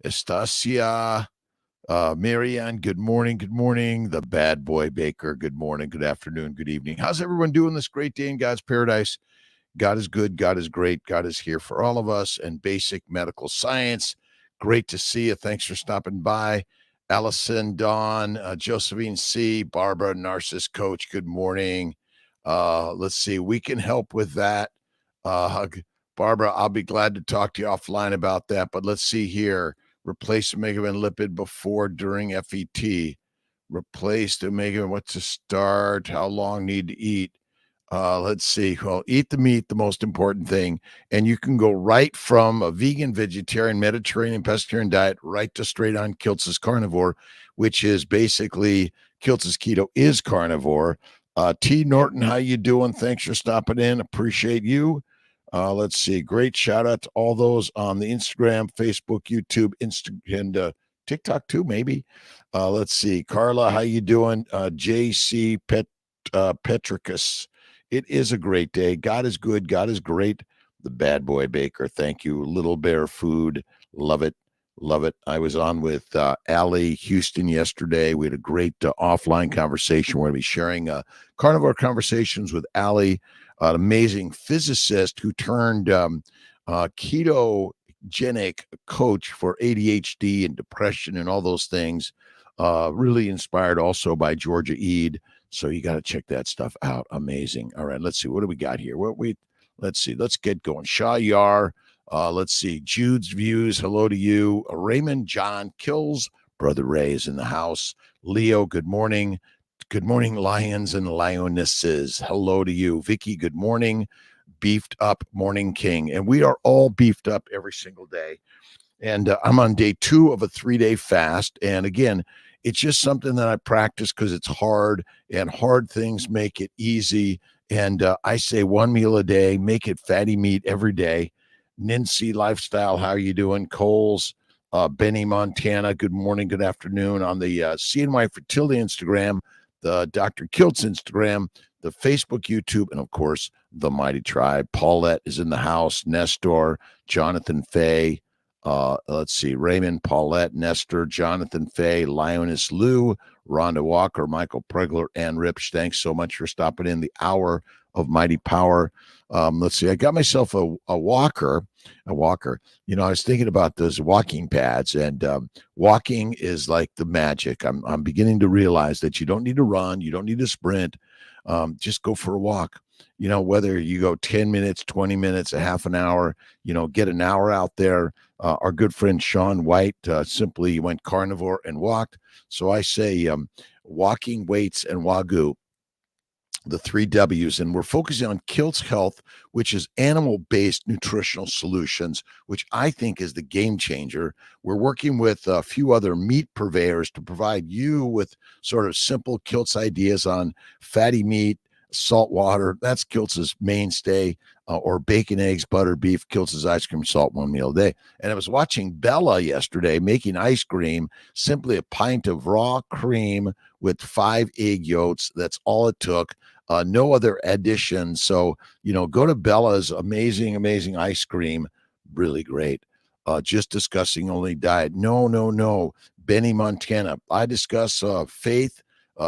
Estacia, Marianne, good morning. Good morning. The bad boy Baker, good morning, good afternoon, good evening. How's everyone doing this great day in God's paradise? God is good. God is great. God is here for all of us and basic medical science. Great to see you. Thanks for stopping by. Allison, Dawn, Josephine C., Barbara, Narcissus Coach, good morning. Let's see. We can help with that. Barbara, I'll be glad to talk to you offline about that. But let's see here. Replace omega and lipid before, during FET. Replace omega. What to start? How long need to eat? Let's see. Well, eat the meat, the most important thing. And you can go right from a vegan, vegetarian, Mediterranean, pescatarian diet right to straight on Kiltz's carnivore, which is basically Kiltz's keto is carnivore. T. Norton, how you doing? Thanks for stopping in. Appreciate you. Let's see. Great shout out to all those on the Instagram, Facebook, YouTube, and TikTok too, maybe. Let's see. Carla, how you doing? JC Petricus. It is a great day. God is good. God is great. The bad boy Baker. Thank you. Little Bear Food. Love it. Love it. I was on with Allie Houston yesterday. We had a great offline conversation. We're going to be sharing carnivore conversations with Allie. an amazing physicist who turned ketogenic coach for ADHD and depression and all those things. Really inspired also by Georgia Ede. So you got to check that stuff out. Amazing. All right, let's see. What do we got here? Let's see. Let's get going. Shah Yar. Let's see. Jude's Views. Hello to you. Raymond John Kills. Brother Ray is in the house. Leo, good morning. Good morning, lions and lionesses. Hello to you. Vicky, good morning. Beefed up Morning King. And we are all beefed up every single day. And I'm on day 2 of a 3-day fast. And again, it's just something that I practice because it's hard, and hard things make it easy. And I say 1 meal a day, make it fatty meat every day. Nincy Lifestyle, how are you doing? Coles, Benny, Montana, good morning, good afternoon on the CNY Fertility Instagram, the Dr.Kiltz Instagram, the Facebook, YouTube, and of course, the Mighty Tribe. Paulette is in the house. Nestor, Jonathan Fay. Let's see, Raymond, Paulette, Nestor, Jonathan Fay, Lioness Lou, Rhonda Walker, Michael Pregler, and Ripsch. Thanks so much for stopping in the hour of Mighty Power. Let's see, I got myself a walker. You know, I was thinking about those walking pads, and walking is like the magic. I'm beginning to realize that you don't need to run, you don't need to sprint. Just go for a walk. You know, whether you go 10 minutes, 20 minutes, a half an hour, you know, get an hour out there. Our good friend Sean White simply went carnivore and walked. So I say walking, weights, and Wagyu, the 3 W's. And we're focusing on Kiltz Health, which is animal-based nutritional solutions, which I think is the game changer. We're working with a few other meat purveyors to provide you with sort of simple Kiltz ideas on fatty meat, salt water. That's Kiltz's mainstay, or bacon, eggs, butter, beef, Kiltz's ice cream, salt, 1 meal a day. And I was watching Bella yesterday making ice cream, simply a pint of raw cream with 5 egg yolks. That's all it took. No other additions. So, you know, go to Bella's amazing ice cream. Really great. Just discussing only diet. No. Benny, Montana. I discuss faith,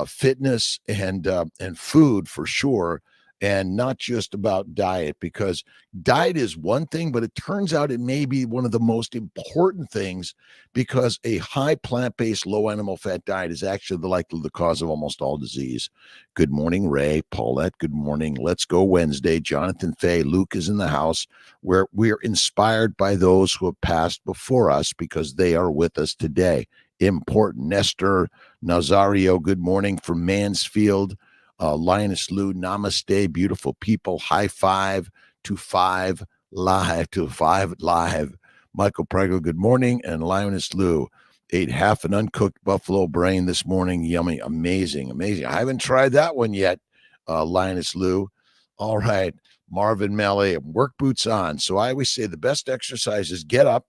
fitness, and food for sure, and not just about diet, because diet is one thing, but it turns out it may be one of the most important things, because a high plant-based, low animal fat diet is actually the cause of almost all disease. Good morning, Ray, Paulette, good morning. Let's go Wednesday. Jonathan Fay, Luke is in the house, where we're inspired by those who have passed before us because they are with us today. Important. Nestor Nazario, good morning from Mansfield. Linus Lou, namaste, beautiful people. High five to 5 live. Michael Prego, good morning. And Linus Lou, ate half an uncooked buffalo brain this morning. Yummy, amazing. I haven't tried that one yet, Linus Lou. All right, Marvin Melly, work boots on. So I always say the best exercise is get up,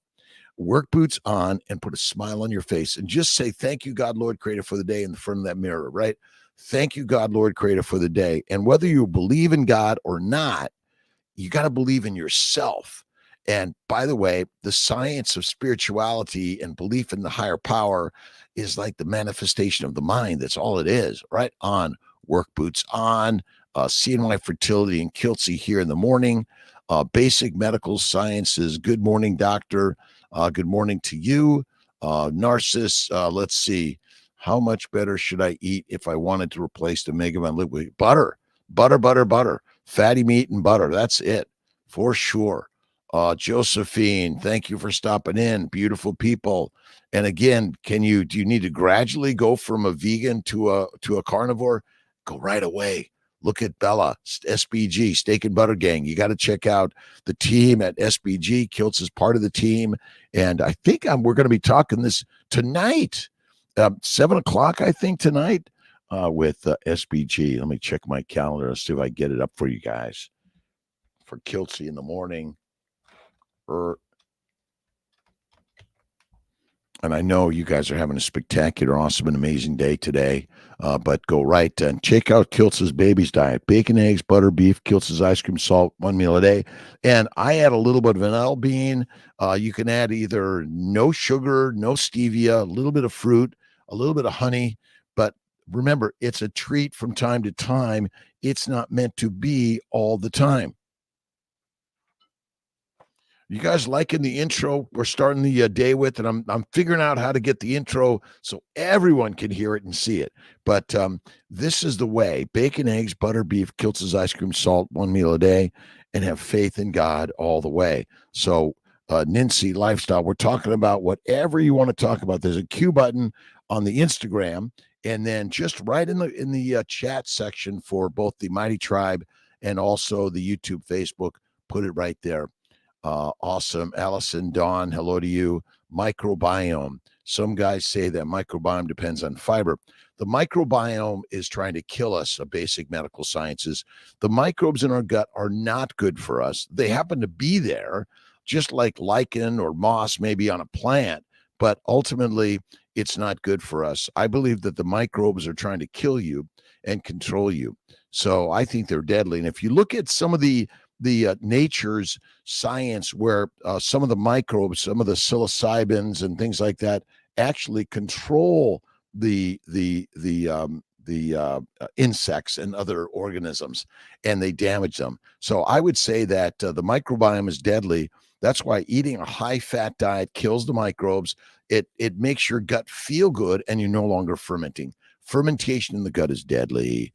work boots on, and put a smile on your face, and just say, thank you, God, Lord, Creator, for the day in the front of that mirror, right? Thank you, God, Lord, Creator, for the day. And whether you believe in God or not, you got to believe in yourself. And by the way, the science of spirituality and belief in the higher power is like the manifestation of the mind. That's all it is, right? On, work boots on, CNY Fertility and Kiltzy here in the morning, basic medical sciences. Good morning, doctor. Good morning to you. Narcissus, let's see. How much better should I eat if I wanted to replace the Megaman liquid? Butter. Fatty meat and butter. That's it for sure. Josephine, thank you for stopping in. Beautiful people. And again, do you need to gradually go from a vegan to a carnivore? Go right away. Look at Bella, SBG, Steak and Butter Gang. You got to check out the team at SBG. Kiltz is part of the team. And I think we're going to be talking this tonight, 7 o'clock, I think, tonight with SBG. Let me check my calendar and see if I get it up for you guys for Kiltzy in the morning. And I know you guys are having a spectacular, awesome, and amazing day today. But go right and check out Kiltz's Baby's Diet. Bacon, eggs, butter, beef, Kiltz's ice cream, salt, 1 meal a day. And I add a little bit of an L-bean. You can add either no sugar, no stevia, a little bit of fruit, a little bit of honey. But remember, it's a treat from time to time. It's not meant to be all the time. You guys liking the intro we're starting the day with, and I'm figuring out how to get the intro so everyone can hear it and see it. But this is the way: bacon, eggs, butter, beef, Kiltz's ice cream, salt, one meal a day, and have faith in God all the way. So, Nincy lifestyle. We're talking about whatever you want to talk about. There's a Q button on the Instagram, and then just right in the chat section for both the Mighty Tribe and also the YouTube, Facebook. Put it right there. Awesome. Allison, Dawn, hello to you. Microbiome. Some guys say that microbiome depends on fiber. The microbiome is trying to kill us, a basic medical sciences. The microbes in our gut are not good for us. They happen to be there, just like lichen or moss maybe on a plant, but ultimately it's not good for us. I believe that the microbes are trying to kill you and control you. So I think they're deadly. And if you look at some of the nature's science, where some of the microbes, some of the psilocybins and things like that, actually control the insects and other organisms, and they damage them. So I would say that the microbiome is deadly. That's why eating a high-fat diet kills the microbes. It makes your gut feel good, and you're no longer fermenting. Fermentation in the gut is deadly.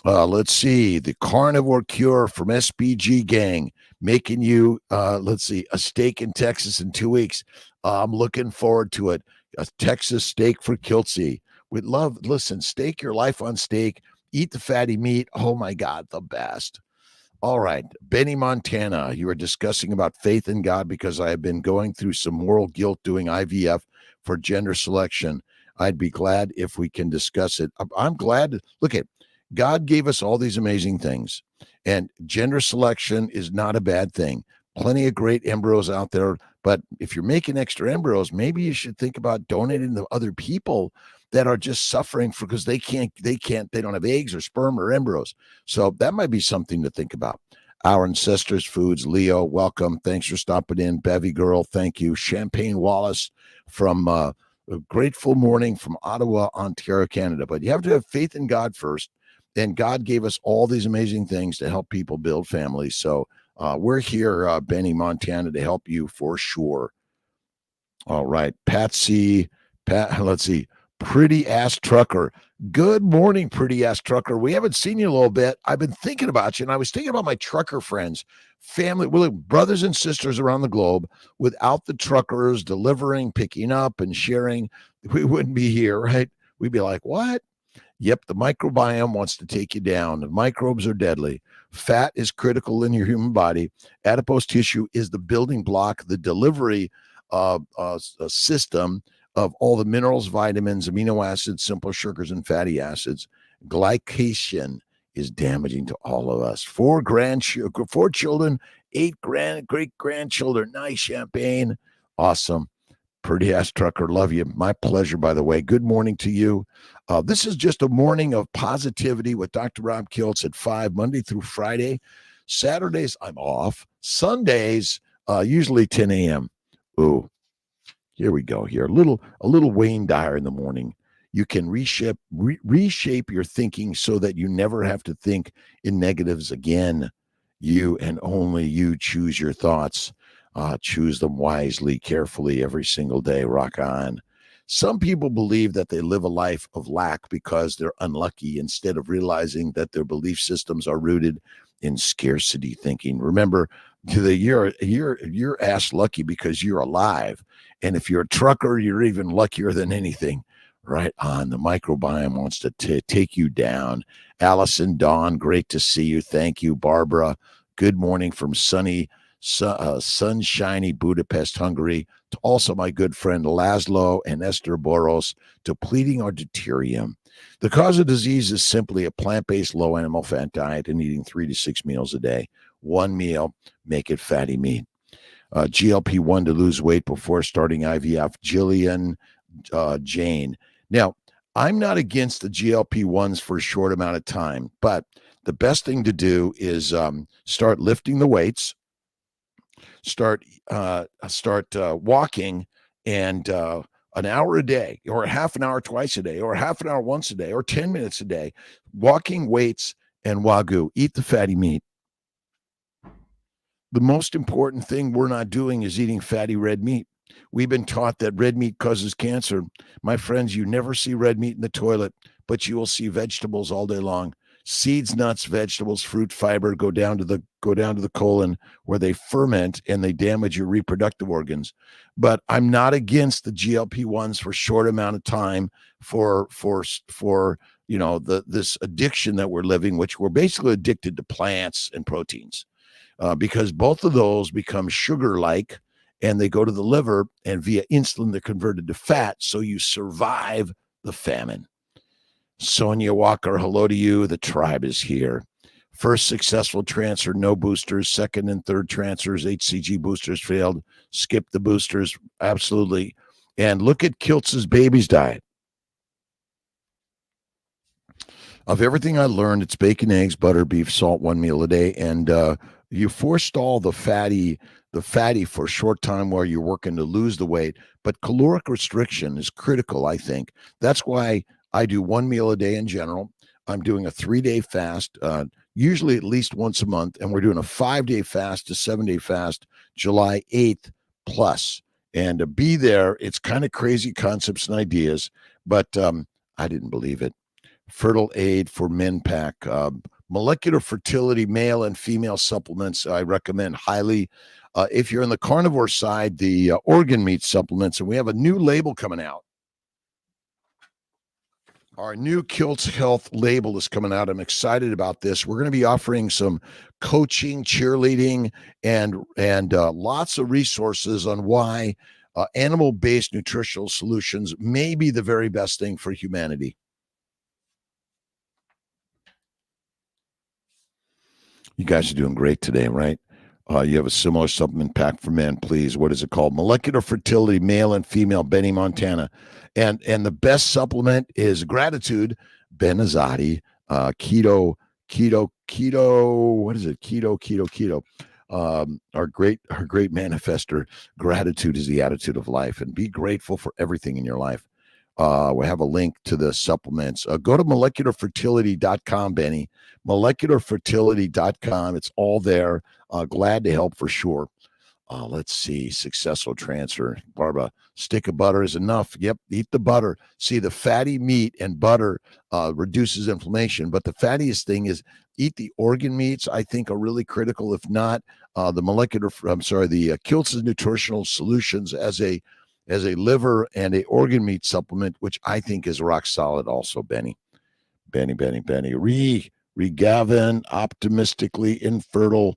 Let's see, the carnivore cure from SPG gang, making you, let's see, a steak in Texas in 2 weeks. I'm looking forward to it. A Texas steak for Kiltzy. We'd love, listen, stake your life on steak. Eat the fatty meat. Oh, my God, the best. All right, Benny, Montana, you were discussing about faith in God because I have been going through some moral guilt doing IVF for gender selection. I'd be glad if we can discuss it. I'm glad. Look at God gave us all these amazing things, and gender selection is not a bad thing. Plenty of great embryos out there, but if you're making extra embryos, maybe you should think about donating to other people that are just suffering because they don't have eggs or sperm or embryos. So that might be something to think about. Our Ancestors Foods, Leo, welcome. Thanks for stopping in. Bevy Girl, thank you. Champagne Wallace from a grateful morning from Ottawa, Ontario, Canada. But you have to have faith in God first. And God gave us all these amazing things to help people build families. So we're here, Benny, Montana, to help you for sure. All right. Patsy, let's see. Pretty ass trucker. Good morning, pretty ass trucker. We haven't seen you a little bit. I've been thinking about you, and I was thinking about my trucker friends, family, brothers and sisters around the globe. Without the truckers delivering, picking up, and sharing, we wouldn't be here, right? We'd be like, what? Yep, the microbiome wants to take you down. The microbes are deadly. Fat is critical in your human body. Adipose tissue is the building block, the delivery system of all the minerals, vitamins, amino acids, simple sugars, and fatty acids. Glycation is damaging to all of us. 4 children, 8 great-grandchildren. Nice, Champagne. Awesome. Pretty ass trucker, love you. My pleasure, by the way. Good morning to you. This is just a morning of positivity with Dr. Rob Kiltz at 5, Monday through Friday. Saturdays, I'm off. Sundays, usually 10 a.m. Ooh, here we go here. A little Wayne Dyer in the morning. You can reshape your thinking so that you never have to think in negatives again. You and only you choose your thoughts. Choose them wisely, carefully every single day. Rock on. Some people believe that they live a life of lack because they're unlucky instead of realizing that their belief systems are rooted in scarcity thinking. Remember, you're ass lucky because you're alive. And if you're a trucker, you're even luckier than anything. Right on. The microbiome wants to take you down. Allison, Dawn, great to see you. Thank you. Barbara, good morning from sunshiny Budapest, Hungary. To also my good friend Laszlo and Esther Boros, depleting our deuterium. The cause of disease is simply a plant-based low animal fat diet and eating 3 to 6 meals a day. One meal, make it fatty meat. GLP-1 to lose weight before starting IVF. Jillian, Jane. Now, I'm not against the GLP-1s for a short amount of time, but the best thing to do is start lifting the weights, start walking, and an hour a day, or a half an hour twice a day, or a half an hour once a day, or 10 minutes a day, walking weights and Wagyu. Eat the fatty meat. The most important thing we're not doing is eating fatty red meat. We've been taught that red meat causes cancer. My friends, you never see red meat in the toilet, but you will see vegetables all day long. Seeds, nuts, vegetables, fruit, fiber go down to the colon where they ferment and they damage your reproductive organs. But I'm not against the GLP-1s for short amount of time for this addiction that we're living, which we're basically addicted to plants and proteins. Because both of those become sugar-like, and they go to the liver, and via insulin, they're converted to fat, so you survive the famine. Sonia Walker, hello to you. The tribe is here. First successful transfer, no boosters. Second and third transfers, HCG boosters failed. Skip the boosters, absolutely. And look at Kiltz's baby's diet. Of everything I learned, it's bacon, eggs, butter, beef, salt, one meal a day, and you forestall the fatty for a short time while you're working to lose the weight. But caloric restriction is critical, I think. That's why I do one meal a day in general. I'm doing a 3-day fast, usually at least once a month, and we're doing a 5-day fast to 7-day fast, July 8th plus. And to be there, it's kind of crazy concepts and ideas, but I didn't believe it. Fertile Aid for Men Pack, molecular fertility, male and female supplements. I recommend highly. If you're on the carnivore side, the organ meat supplements, and we have a new label coming out. Our new Kiltz Health label is coming out. I'm excited about this. We're going to be offering some coaching, cheerleading, and lots of resources on why animal-based nutritional solutions may be the very best thing for humanity. You guys are doing great today, right? You have a similar supplement pack for men, please. What is it called? Molecular Fertility, Male and Female, Benny Montana. And the best supplement is Gratitude, Ben Azadi, Keto, what is it? Keto. Our great manifester. Gratitude is the attitude of life, and be grateful for everything in your life. We have a link to the supplements. Go to molecularfertility.com, Benny. Molecularfertility.com. It's all there. Glad to help for sure. Let's see. Successful transfer. Barbara, stick of butter is enough. Yep. Eat the butter. See, the fatty meat and butter reduces inflammation. But the fattiest thing is eat the organ meats, I think, are really critical. If not, the Kiltz's Nutritional Solutions as a liver and a organ meat supplement, which I think is rock solid also, Benny. Regavin, optimistically infertile,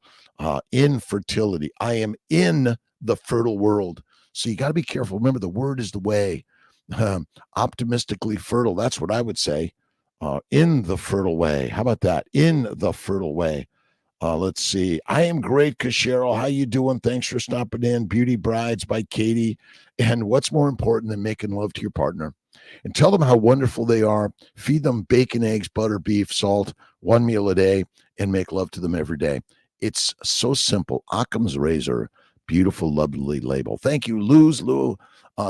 infertility. I am in the fertile world. So you got to be careful. Remember, the word is the way. Optimistically fertile. That's what I would say. In the fertile way. How about that? In the fertile way. Let's see. I am great, Cashero. How you doing? Thanks for stopping in. Beauty Brides by Katie. And what's more important than making love to your partner? And tell them how wonderful they are. Feed them bacon, eggs, butter, beef, salt, one meal a day, and make love to them every day. It's so simple. Occam's razor. Beautiful, lovely label. Thank you, Lou.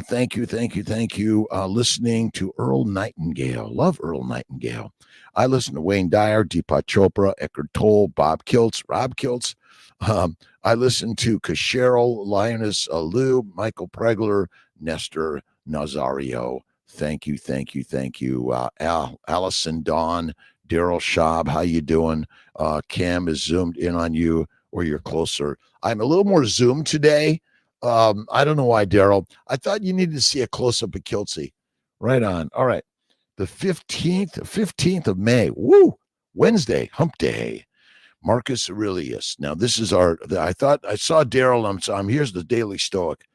Thank you. Listening to Earl Nightingale. Love Earl Nightingale. I listen to Wayne Dyer, Deepak Chopra, Eckhart Tolle, Bob Kiltz, Rob Kiltz. I listen to Cashero, Lioness Lou, Michael Pregler, Nestor Nazario. Thank you. Allison Dawn, Daryl Schaub, how you doing? Cam is zoomed in on you, or you're closer. I'm a little more zoomed today. I don't know why, Daryl. I thought you needed to see a close-up of Kiltzy. Right on. All right. The 15th of May. Woo! Wednesday, hump day. Marcus Aurelius. Now, this is I thought I saw Daryl. Here's the Daily Stoic.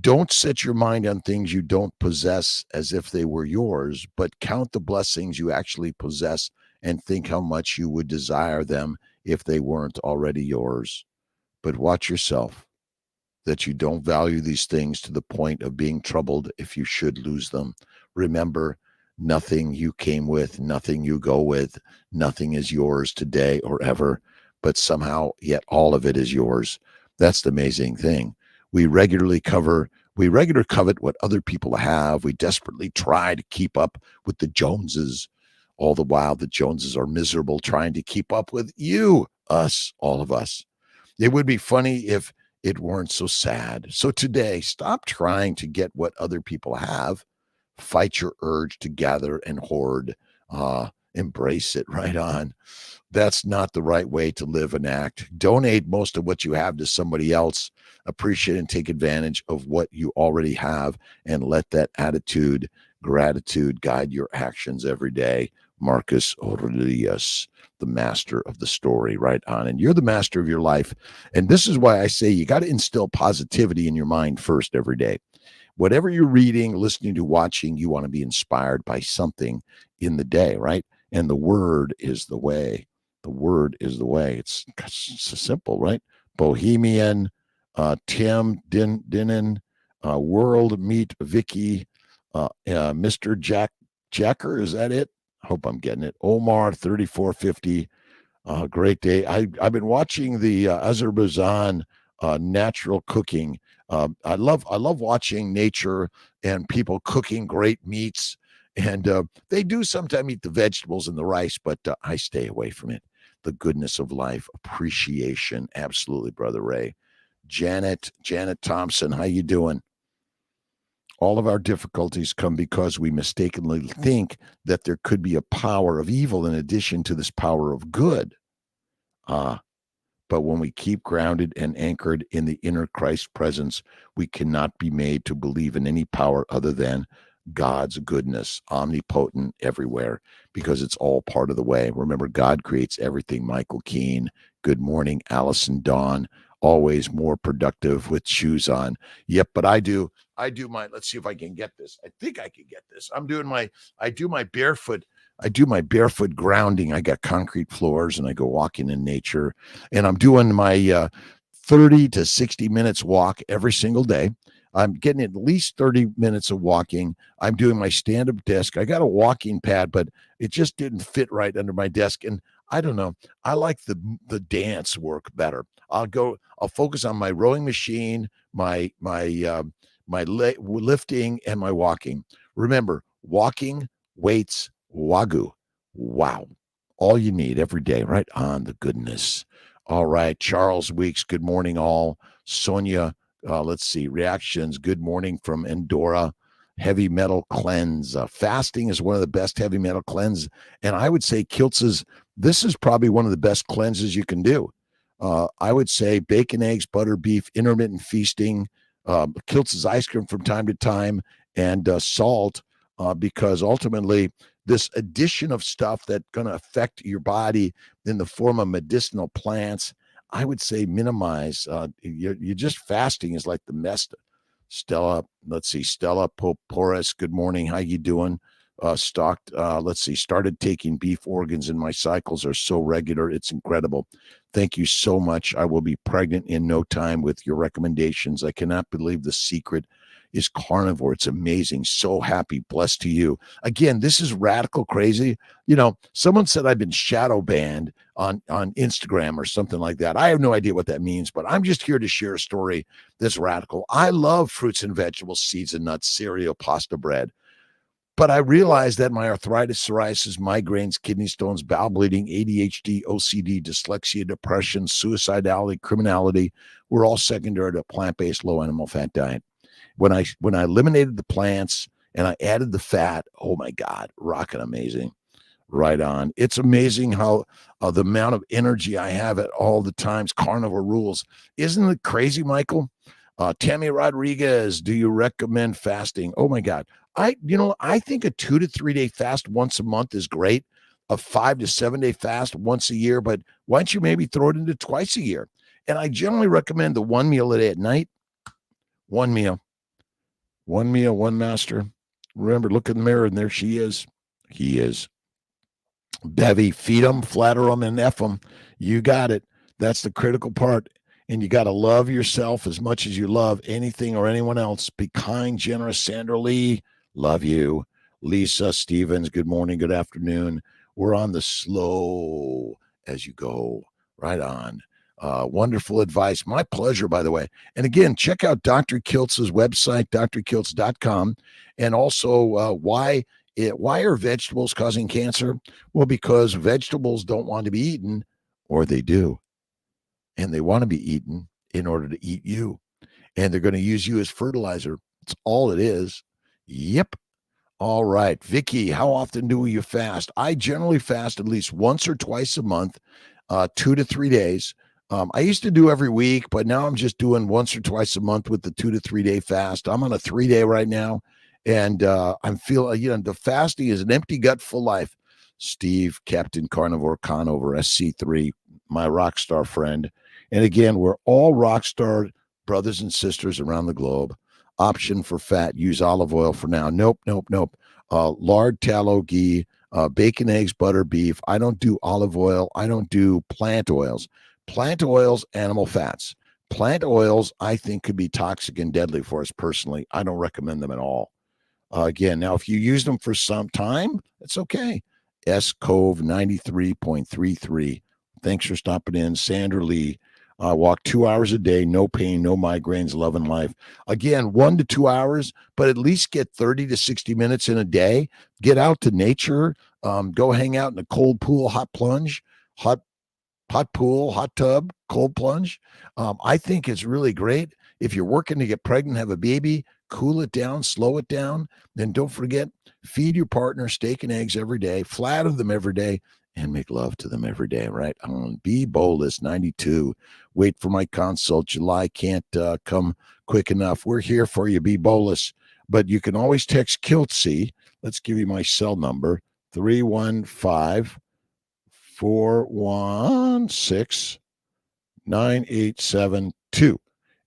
Don't set your mind on things you don't possess as if they were yours, but count the blessings you actually possess and think how much you would desire them if they weren't already yours. But watch yourself, that you don't value these things to the point of being troubled if you should lose them. Remember, nothing you came with, nothing you go with, nothing is yours today or ever, but somehow yet all of it is yours. That's the amazing thing. We regularly cover We regular covet what other people have. We desperately try to keep up with the Joneses. All the while, the Joneses are miserable trying to keep up with you, us, all of us. It would be funny if it weren't so sad. So today, stop trying to get what other people have. Fight your urge to gather and hoard. Embrace it. Right on. That's not the right way to live and act. Donate most of what you have to somebody else. Appreciate and take advantage of what you already have, and let that attitude, gratitude guide your actions every day. Marcus Aurelius, the master of the story. Right on. And you're the master of your life. And this is why I say you got to instill positivity in your mind first every day. Whatever you're reading, listening to, watching, you want to be inspired by something in the day, right? And the word is the way. The word is the way. It's simple, right? Bohemian, Tim Dinnan, World Meet Vicky, Mr. Jacker. Is that it? Hope I'm getting it. Omar 3450. Great day. I've been watching the Azerbaijan natural cooking. I love watching nature and people cooking great meats. And they do sometimes eat the vegetables and the rice, but I stay away from it. The goodness of life, appreciation, absolutely, Brother Ray. Janet Thompson, how you doing? All of our difficulties come because we mistakenly think that there could be a power of evil in addition to this power of good. But when we keep grounded and anchored in the inner Christ presence, we cannot be made to believe in any power other than God's goodness, omnipotent everywhere, because it's all part of the way. Remember, God creates everything. Michael Keene, good morning. Allison Dawn, always more productive with shoes on. Yep, but I do my, let's see if I can get this. I think I can get this. I do my barefoot grounding. I got concrete floors and I go walking in nature, and I'm doing my 30 to 60 minutes walk every single day. I'm getting at least 30 minutes of walking. I'm doing my stand-up desk. I got a walking pad, but it just didn't fit right under my desk. And I don't know. I like the dance work better. I'll focus on my rowing machine, my lifting, and my walking. Remember, walking, weights, Wagyu. Wow. All you need every day, right on the goodness. All right. Charles Weeks, good morning, all. Sonia, let's see, reactions. Good morning from Endora. Heavy metal cleanse. Fasting is one of the best heavy metal cleanse. And I would say Kiltz's, this is probably one of the best cleanses you can do. I would say bacon, eggs, butter, beef, intermittent feasting, Kiltz's ice cream from time to time, and salt, because ultimately this addition of stuff that's going to affect your body in the form of medicinal plants, I would say minimize. You're just fasting is like the best. Stella, let's see, Stella Poporis, good morning. How you doing? Started taking beef organs, and my cycles are so regular. It's incredible. Thank you so much. I will be pregnant in no time with your recommendations. I cannot believe the secret is carnivore. It's amazing. So happy. Blessed to you. Again, this is radical crazy. You know, someone said I've been shadow banned on Instagram or something like that. I have no idea what that means, but I'm just here to share a story that's radical. I love fruits and vegetables, seeds and nuts, cereal, pasta, bread. But I realized that my arthritis, psoriasis, migraines, kidney stones, bowel bleeding, ADHD, OCD, dyslexia, depression, suicidality, criminality were all secondary to a plant-based low animal fat diet. When I eliminated the plants and I added the fat, oh my God, rocking amazing. Right on. It's amazing how the amount of energy I have at all the times. Carnivore rules. Isn't it crazy, Michael? Tammy Rodriguez, do you recommend fasting? Oh my God. I think a 2 to 3 day fast once a month is great. A 5 to 7 day fast once a year, but why don't you maybe throw it into twice a year? And I generally recommend the one meal a day at night. One meal, one master. Remember, look in the mirror, and there she is. He is. Bevy, feed them, flatter them, and F them. You got it. That's the critical part. And you got to love yourself as much as you love anything or anyone else. Be kind, generous. Sandra Lee, love you. Lisa Stevens, good morning, good afternoon. We're on the slow as you go. Right on. Wonderful advice. My pleasure, by the way. And again, check out Dr. Kiltz's website, drkiltz.com. And also, why are vegetables causing cancer? Well, because vegetables don't want to be eaten, or they do. And they want to be eaten in order to eat you. And they're going to use you as fertilizer. That's all it is. Yep. All right. Vicky, how often do you fast? I generally fast at least once or twice a month, 2 to 3 days. I used to do every week, but now I'm just doing once or twice a month with the 2 to 3 day fast. I'm on a 3 day right now. And I'm feeling, the fasting is an empty gut full life. Steve, Captain Carnivore Conover, SC3, my rock star friend. And again, we're all rock star brothers and sisters around the globe. Option for fat, use olive oil for now. Nope. Lard, tallow, ghee, bacon, eggs, butter, beef. I don't do olive oil. I don't do plant oils. Plant oils, animal fats. Plant oils, I think, could be toxic and deadly for us personally. I don't recommend them at all. Again, now, if you use them for some time, it's okay. S-Cove 93.33. Thanks for stopping in. Sandra Lee. Walk 2 hours a day, no pain, no migraines, love and life. Again, 1 to 2 hours, but at least get 30 to 60 minutes in a day. Get out to nature. Go hang out in a cold pool, hot plunge, hot pool, hot tub, cold plunge. I think it's really great. If you're working to get pregnant, have a baby, cool it down, slow it down. Then don't forget, feed your partner steak and eggs every day, flatter them every day, and make love to them every day, right? Be Bolus 92. Wait for my consult. July can't come quick enough. We're here for you, Be Bolus. But you can always text Kiltz. Let's give you my cell number, 315-416-9872.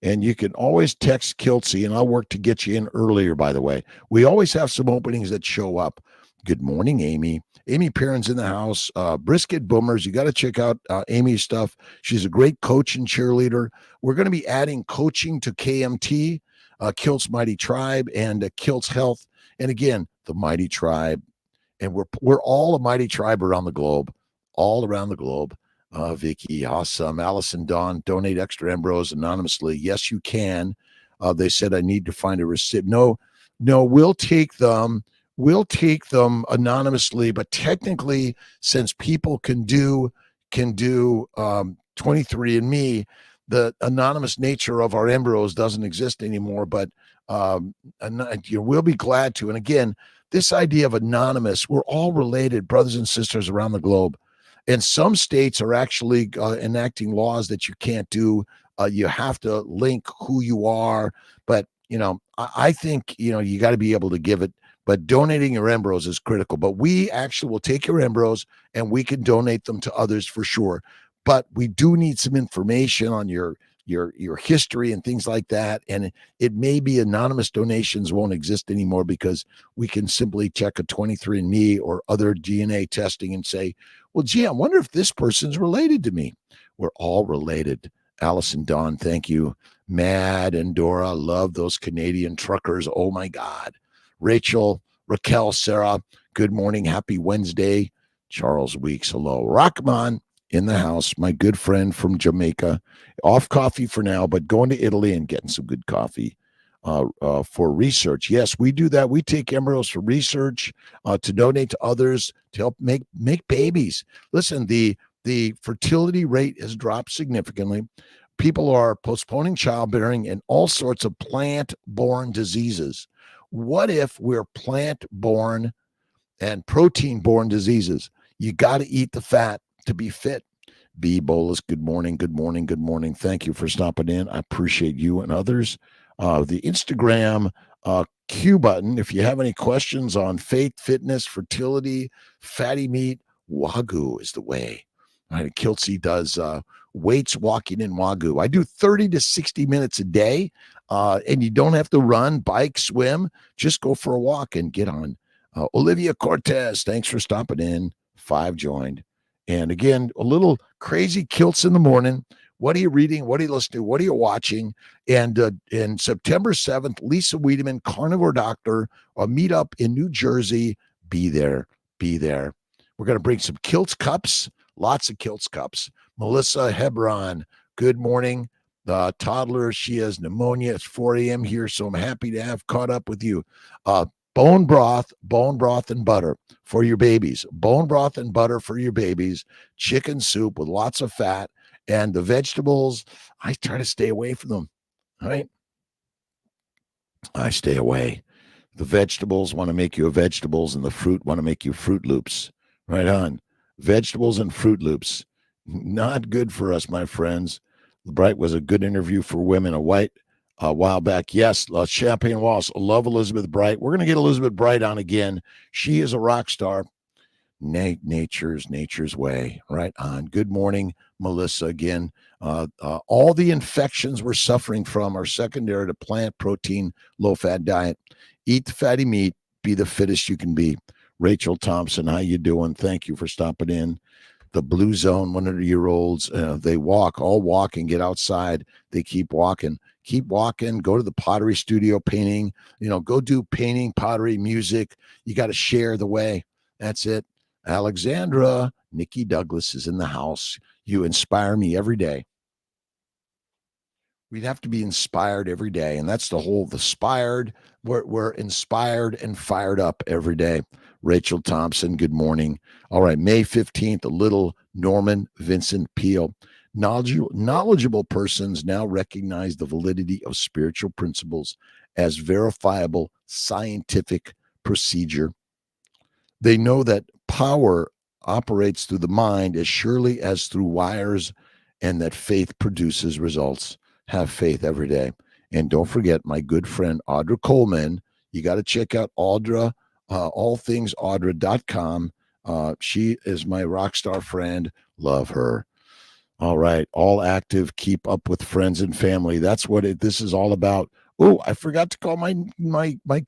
And you can always text Kiltz, and I'll work to get you in earlier, by the way. We always have some openings that show up. Good morning, Amy. Amy Perrin's in the house. Brisket Boomers. You got to check out Amy's stuff. She's a great coach and cheerleader. We're going to be adding coaching to KMT, Kiltz Mighty Tribe, and Kiltz Health. And again, the Mighty Tribe. And we're all a Mighty Tribe around the globe, all around the globe. Vicky, awesome. Allison Dawn, donate extra embryos anonymously. Yes, you can. They said I need to find a recipient. No, we'll take them. We'll take them anonymously, but technically, since people can do 23andMe, the anonymous nature of our embryos doesn't exist anymore. But we'll be glad to. And again, this idea of anonymous, we're all related, brothers and sisters around the globe. And some states are actually enacting laws that you can't do. You have to link who you are. But, I think, you got to be able to give it. But donating your embryos is critical. But we actually will take your embryos and we can donate them to others for sure. But we do need some information on your history and things like that. And it may be anonymous donations won't exist anymore because we can simply check a 23andMe or other DNA testing and say, well, gee, I wonder if this person's related to me. We're all related. Allison Dawn, thank you. Mad and Dora, love those Canadian truckers. Oh, my God. Rachel, Raquel, Sarah, good morning. Happy Wednesday. Charles Weeks, hello. Rahman in the house, my good friend from Jamaica. Off coffee for now, but going to Italy and getting some good coffee for research. Yes, we do that. We take embryos for research, to donate to others, to help make babies. Listen, the fertility rate has dropped significantly. People are postponing childbearing and all sorts of plant-borne diseases. What if we're plant-borne and protein-borne diseases? You got to eat the fat to be fit. B. Bolus, good morning, good morning, good morning. Thank you for stopping in. I appreciate you and others. The Instagram Q button, if you have any questions on faith, fitness, fertility, fatty meat, Wagyu is the way. Right, Kiltz does weights walking in Wagyu. I do 30 to 60 minutes a day, and you don't have to run, bike, swim. Just go for a walk and get on. Olivia Cortez, thanks for stopping in. 5 joined. And again, a little crazy Kiltz in the morning. What are you reading? What are you listening to? What are you watching? And in September 7th, Lisa Wiedemann, Carnivore Doctor, a meetup in New Jersey. Be there. Be there. We're going to bring some Kiltz Cups. Lots of Kiltz Cups. Melissa Hebron, Good morning. The toddler, she has pneumonia. It's 4 a.m. here, so I'm happy to have caught up with you. Bone broth and butter for your babies. Bone broth and butter for your babies. Chicken soup with lots of fat. And the vegetables, I try to stay away from them, right? I stay away. The vegetables want to make you a vegetables, and the fruit want to make you Fruit Loops. Right on. Vegetables and Fruit Loops. Not good for us, my friends. Bright was a good interview for women. A while back. Yes, Champagne Walls. Love Elizabeth Bright. We're going to get Elizabeth Bright on again. She is a rock star. Nature's way. Right on. Good morning, Melissa. Again, all the infections we're suffering from are secondary to plant protein, low-fat diet. Eat the fatty meat. Be the fittest you can be. Rachel Thompson, how you doing? Thank you for stopping in. The Blue Zone 100-year-olds, they all walk and get outside. They keep walking. Go to the pottery studio painting. Go do painting, pottery, music. You got to share the way. That's it. Alexandra, Nikki Douglas is in the house. You inspire me every day. We'd have to be inspired every day. And that's the inspired. We're inspired and fired up every day. Rachel Thompson, good morning. All right, May 15th, a little Norman Vincent Peale. Knowledgeable persons now recognize the validity of spiritual principles as verifiable scientific procedure. They know that power operates through the mind as surely as through wires, and that faith produces results. Have faith every day. And don't forget my good friend, Audra Coleman. You got to check out Audra, allthingsaudra.com. She is my rock star friend. Love her. All right. All active. Keep up with friends and family. That's what this is all about. Oh, I forgot to call my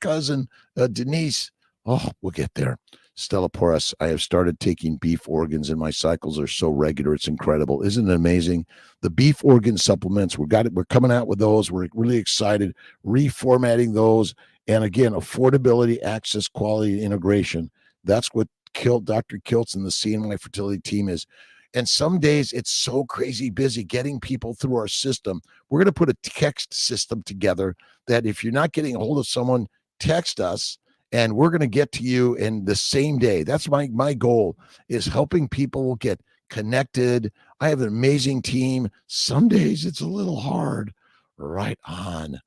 cousin, Denise. Oh, we'll get there. Stella Porras, I have started taking beef organs, and my cycles are so regular. It's incredible. Isn't it amazing? The beef organ supplements, we're coming out with those. We're really excited, reformatting those. And again, affordability, access, quality, integration. That's what Dr. Kiltz and the CNY fertility team is. And some days it's so crazy busy getting people through our system. We're going to put a text system together that if you're not getting a hold of someone, text us. And we're going to get to you in the same day. That's my goal, is helping people get connected. I have an amazing team. Some days it's a little hard. Right on.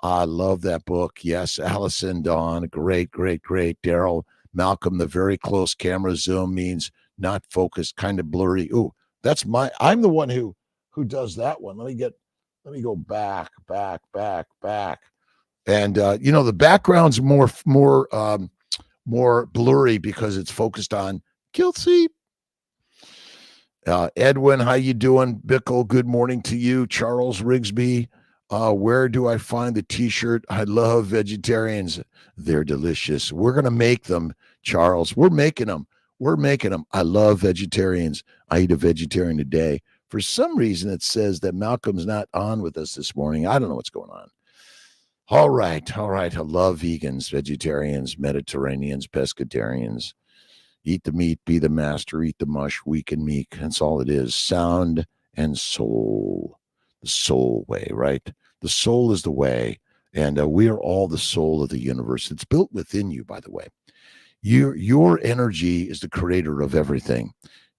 I love that book. Yes, Allison, Dawn, great. Daryl, Malcolm, the very close camera zoom means not focused, kind of blurry. Ooh, I'm the one who does that one. Let me go back. And the background's more blurry because it's focused on Kiltz. Edwin, how you doing? Bickle, good morning to you. Charles Rigsby, where do I find the T-shirt? I love vegetarians. They're delicious. We're gonna make them, Charles. We're making them. I love vegetarians. I eat a vegetarian a day. For some reason, it says that Malcolm's not on with us this morning. I don't know what's going on. All right. I love vegans, vegetarians, Mediterraneans, pescatarians. Eat the meat, be the master, eat the mush, weak and meek. That's all it is. Sound and soul. The soul way, right? The soul is the way. And we are all the soul of the universe. It's built within you, by the way. Your energy is the creator of everything.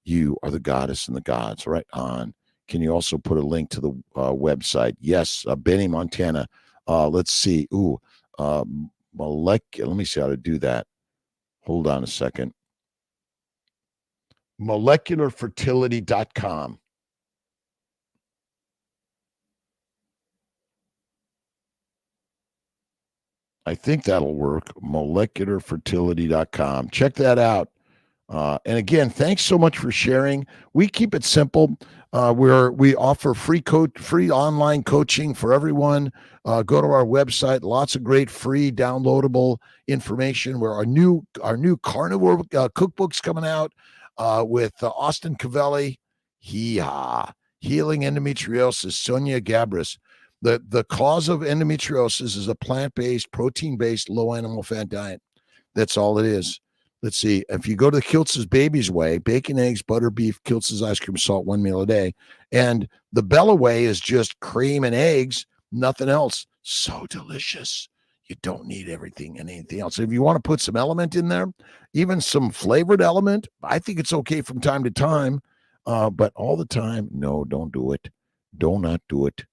You are the goddess and the gods, right on. Can you also put a link to the website? Yes, Benny, Montana. Let's see. Let me see how to do that. Hold on a second. Molecularfertility.com. I think that'll work. Molecularfertility.com. Check that out. And again, thanks so much for sharing. We keep it simple. We offer free online coaching for everyone. Go to our website. Lots of great free downloadable information. Where our new carnivore cookbook's coming out with Austin Cavelli. Healing Endometriosis. Sonia Gabris. The cause of endometriosis is a plant-based, protein-based, low animal fat diet. That's all it is. Let's see. If you go to the Kiltz's Baby's Way, bacon, eggs, butter, beef, Kiltz's ice cream, salt, one meal a day. And the Bella Way is just cream and eggs, nothing else. So delicious. You don't need everything and anything else. If you want to put some element in there, even some flavored element, I think it's okay from time to time. But all the time, no, don't do it. Do not do it.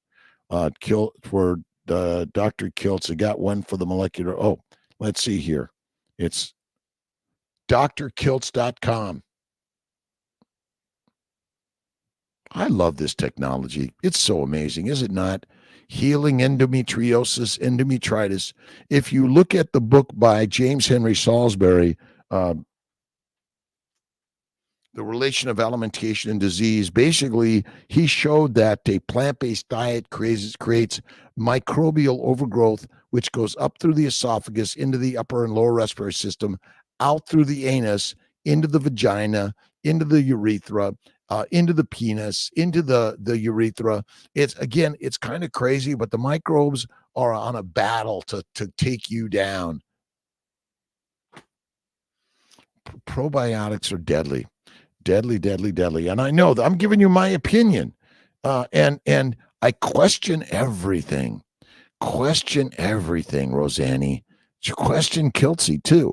For Dr. Kiltz, I got one for the molecular. Oh, let's see here. It's drkiltz.com. I love this technology. It's so amazing, is it not? Healing endometriosis, endometritis. If you look at the book by James Henry Salisbury, uh, The Relation of Alimentation and Disease, basically, he showed that a plant-based diet creates microbial overgrowth, which goes up through the esophagus, into the upper and lower respiratory system, out through the anus, into the vagina, into the urethra, into the penis, into the urethra. It's kind of crazy, but the microbes are on a battle to take you down. Probiotics are deadly. Deadly. And I know that I'm giving you my opinion. And I question everything. Roseanne. Question Kiltzy too.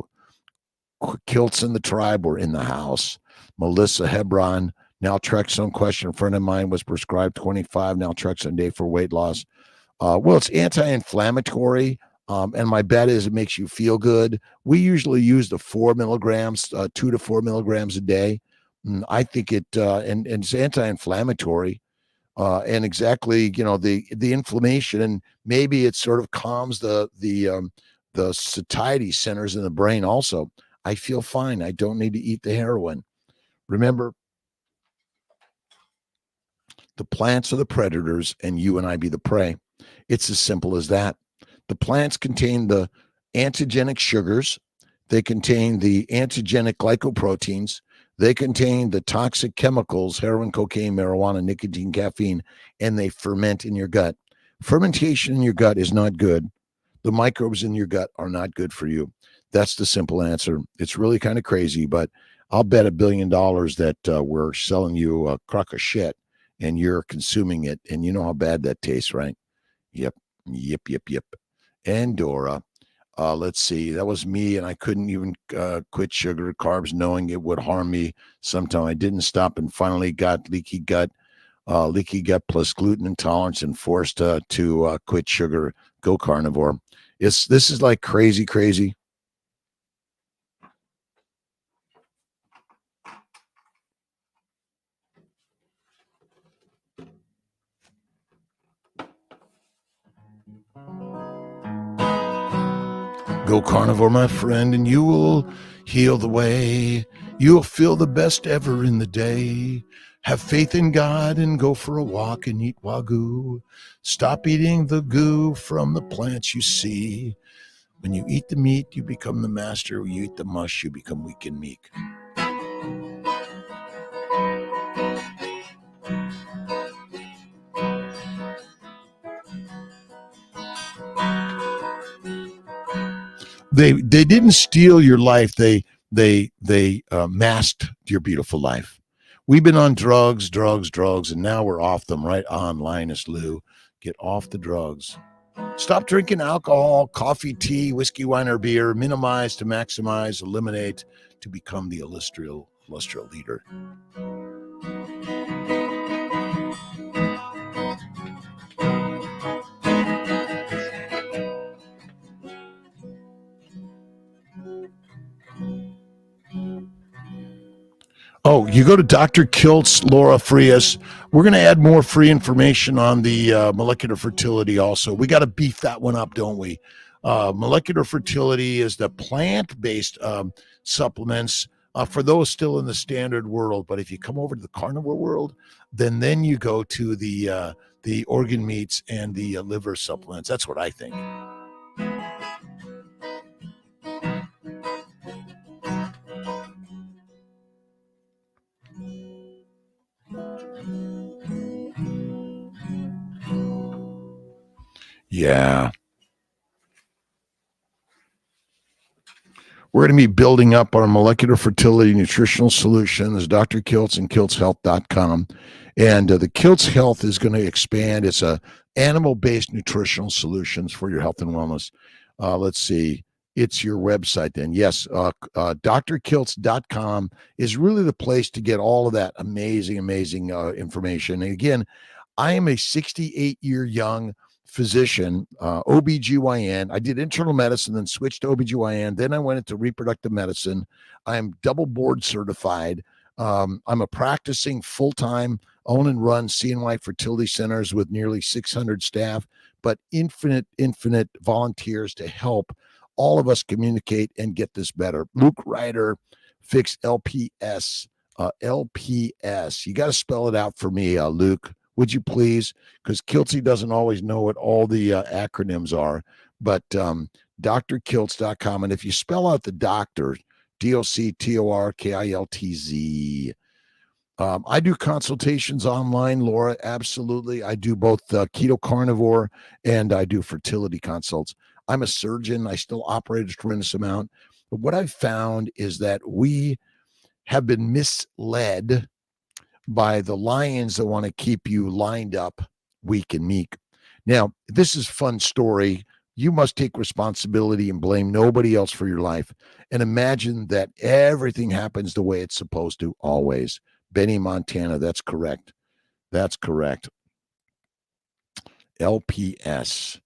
Kiltz and the tribe were in the house. Melissa Hebron, naltrexone question. A friend of mine was prescribed 25 naltrexone a day for weight loss. Well, it's anti-inflammatory. And my bet is it makes you feel good. We usually use the 4 milligrams, 2 to 4 milligrams a day. I think and it's anti-inflammatory, and exactly, the inflammation, and maybe it sort of calms the satiety centers in the brain. Also, I feel fine. I don't need to eat the heroin. Remember, the plants are the predators, and you and I be the prey. It's as simple as that. The plants contain the antigenic sugars. They contain the antigenic glycoproteins. They contain the toxic chemicals, heroin, cocaine, marijuana, nicotine, caffeine, and they ferment in your gut. Fermentation in your gut is not good. The microbes in your gut are not good for you. That's the simple answer. It's really kind of crazy, but I'll bet $1 billion that we're selling you a crock of shit and you're consuming it. And you know how bad that tastes, right? Yep. And Dora. Let's see. That was me, and I couldn't even quit sugar, carbs, knowing it would harm me. Sometime I didn't stop, and finally got leaky gut plus gluten intolerance, and forced to quit sugar, go carnivore. This is like crazy. Go carnivore, my friend, and you will heal the way. You'll feel the best ever in the day. Have faith in God and go for a walk and eat Wagyu. Stop eating the goo from the plants you see. When you eat the meat, you become the master. When you eat the mush, you become weak and meek. They didn't steal your life. They masked your beautiful life. We've been on drugs, and now we're off them. Right on, Linus Lou. Get off the drugs. Stop drinking alcohol, coffee, tea, whiskey, wine, or beer. Minimize to maximize. Eliminate to become the illustrial leader. Oh, you go to Dr. Kiltz, Laura Frias. We're going to add more free information on the molecular fertility also. We got to beef that one up, don't we? Molecular fertility is the plant-based supplements for those still in the standard world. But if you come over to the carnivore world, then you go to the organ meats and the liver supplements. That's what I think. Yeah. We're going to be building up our molecular fertility nutritional solutions, Dr. Kiltz and KiltzHealth.com. And the Kiltz Health is going to expand. It's a animal-based nutritional solutions for your health and wellness. Let's see. It's your website then. Yes, drkiltz.com is really the place to get all of that amazing information. And again, I am a 68-year young physician, OBGYN. I did internal medicine, then switched to OBGYN. Then I went into reproductive medicine. I'm double board certified. I'm a practicing full-time own and run CNY fertility centers with nearly 600 staff, but infinite volunteers to help all of us communicate and get this better. Luke Ryder, fix LPS. LPS. You got to spell it out for me, Luke. Would you please? Because Kiltzy doesn't always know what all the acronyms are. But drkiltz.com. And if you spell out the doctor, DOCTORKILTZ. I do consultations online, Laura. Absolutely. I do both keto carnivore and I do fertility consults. I'm a surgeon. I still operate a tremendous amount. But what I've found is that we have been misled by the lions that want to keep you lined up, weak and meek. Now, this is a fun story. You must take responsibility and blame nobody else for your life. And imagine that everything happens the way it's supposed to always. Benny Montana, that's correct. That's correct. LPS.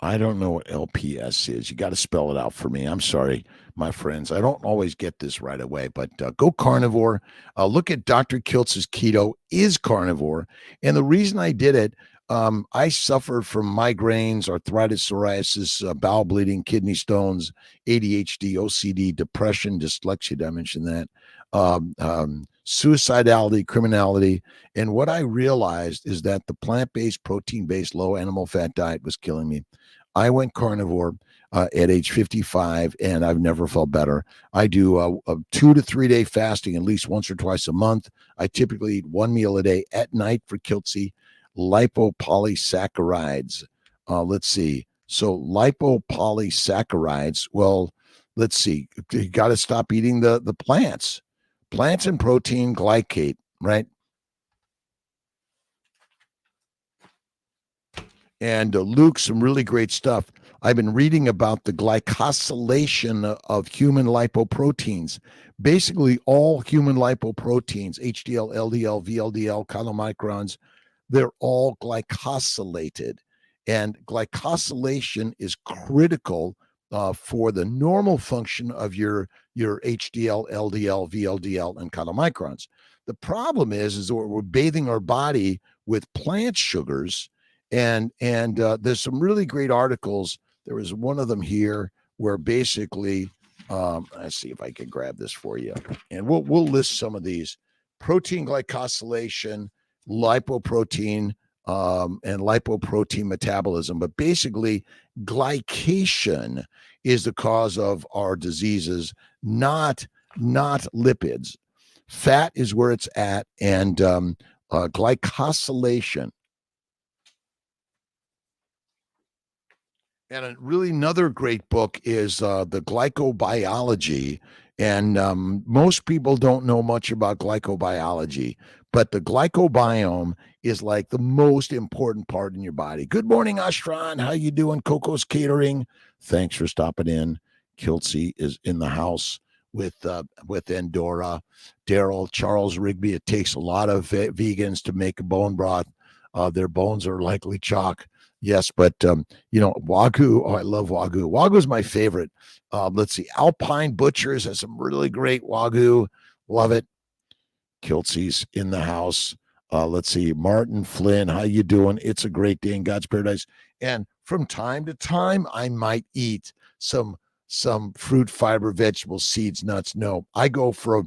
I don't know what LPS is. You got to spell it out for me. I'm sorry, my friends. I don't always get this right away, but go carnivore. Look at Dr. Kiltz's Keto is Carnivore. And the reason I did it, I suffered from migraines, arthritis, psoriasis, bowel bleeding, kidney stones, ADHD, OCD, depression, dyslexia. Did I mention that? Suicidality, criminality. And what I realized is that the plant-based, protein-based, low animal fat diet was killing me. I went carnivore at age 55, and I've never felt better. I do a 2 to 3 day fasting at least once or twice a month. I typically eat one meal a day at night for Kiltzy. Lipopolysaccharides. Let's see. So lipopolysaccharides. Well, let's see. You got to stop eating the plants. Plants and protein glycate, right? And Luke, some really great stuff. I've been reading about the glycosylation of human lipoproteins. Basically, all human lipoproteins, HDL, LDL, VLDL, chylomicrons, they're all glycosylated. And glycosylation is critical for the normal function of your HDL, LDL, VLDL, and chylomicrons. The problem is that we're bathing our body with plant sugars. And there's some really great articles. There was one of them here where basically, let's see if I can grab this for you. And we'll list some of these. Protein glycosylation, lipoprotein, and lipoprotein metabolism. But basically, glycation is the cause of our diseases, not lipids. Fat is where it's at, and glycosylation. And really another great book is the glycobiology. And most people don't know much about glycobiology, but the glycobiome is like the most important part in your body. Good morning, Ashran. How you doing? Coco's Catering. Thanks for stopping in. Kiltzy is in the house with Endora. Daryl, Charles Rigby. It takes a lot of vegans to make a bone broth. Their bones are likely chalk. Yes, but Wagyu. Oh, I love Wagyu. Wagyu is my favorite. Let's see. Alpine Butchers has some really great Wagyu. Love it. Kiltzy's in the house. Let's see. Martin Flynn, how you doing? It's a great day in God's paradise. And from time to time, I might eat some fruit, fiber, vegetables, seeds, nuts. No, I go for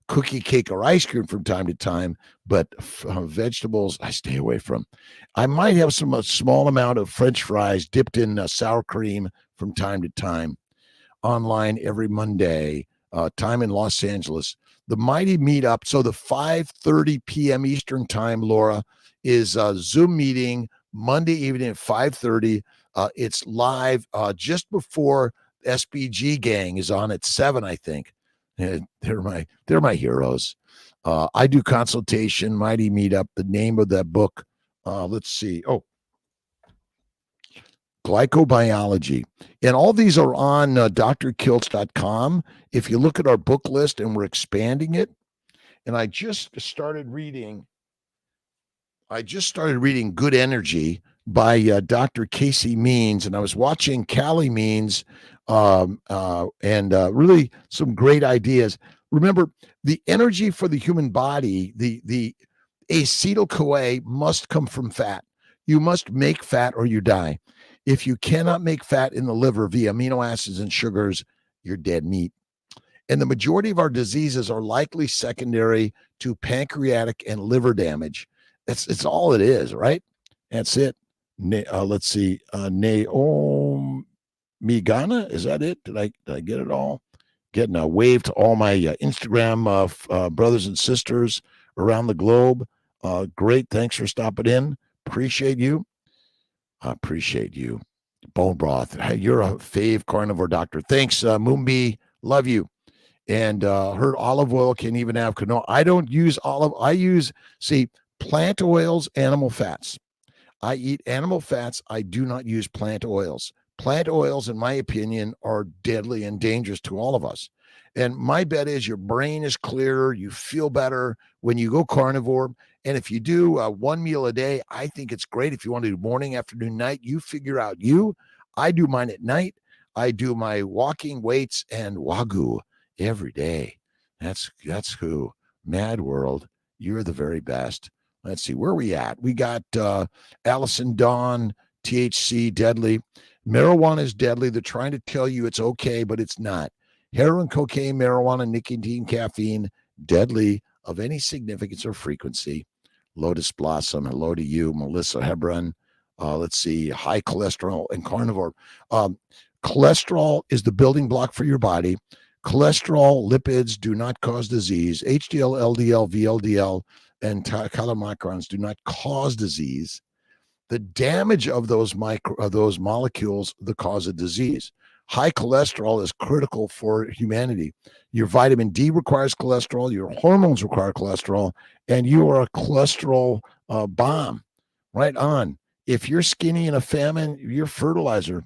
cookie, cake, or ice cream from time to time, but vegetables I stay away from. I might have a small amount of French fries dipped in sour cream from time to time. Online every Monday, time in Los Angeles. The Mighty Meetup. So the 5:30 p.m. Eastern time, Laura, is a Zoom meeting Monday evening at 5:30. It's live just before SBG gang is on at 7, I think. They're my heroes. I do consultation, Mighty Meetup. The name of that book, let's see. Oh, glycobiology. And all these are on drkiltz.com. If you look at our book list, and we're expanding it, and I just started reading Good Energy by Dr. Casey Means, and I was watching Callie Means, and really some great ideas. Remember, the energy for the human body, the acetyl-CoA must come from fat. You must make fat or you die. If you cannot make fat in the liver via amino acids and sugars, you're dead meat. And the majority of our diseases are likely secondary to pancreatic and liver damage. It's all it is, right? That's it. Let's see. Naomi Ghana, is that it? Did I get it all? Getting a wave to all my Instagram brothers and sisters around the globe. Great. Thanks for stopping in. Appreciate you. Bone broth. Hey, you're a fave carnivore doctor. Thanks, Moonbee. Love you. And heard olive oil can even have canola. I don't use olive. I use, plant oils, animal fats. I eat animal fats. I do not use plant oils. Plant oils, in my opinion, are deadly and dangerous to all of us. And my bet is your brain is clearer. You feel better when you go carnivore. And if you do one meal a day, I think it's great. If you want to do morning, afternoon, night, you figure out you. I do mine at night. I do my walking, weights, and Wagyu every day. That's who. Mad World, you're the very best. Let's see, where are we at? We got Allison Dawn, THC, deadly. Marijuana is deadly. They're trying to tell you it's okay, but it's not. Heroin, cocaine, marijuana, nicotine, caffeine, deadly of any significance or frequency. Lotus Blossom, hello to you. Melissa Hebron. Let's see, high cholesterol and carnivore. Cholesterol is the building block for your body. Cholesterol, lipids do not cause disease. HDL, LDL, VLDL, and chylomicrons do not cause disease. The damage of those molecules, the cause of disease. High cholesterol is critical for humanity. Your vitamin D requires cholesterol. Your hormones require cholesterol, and you are a cholesterol bomb. Right on. If you're skinny in a famine, you're fertilizer.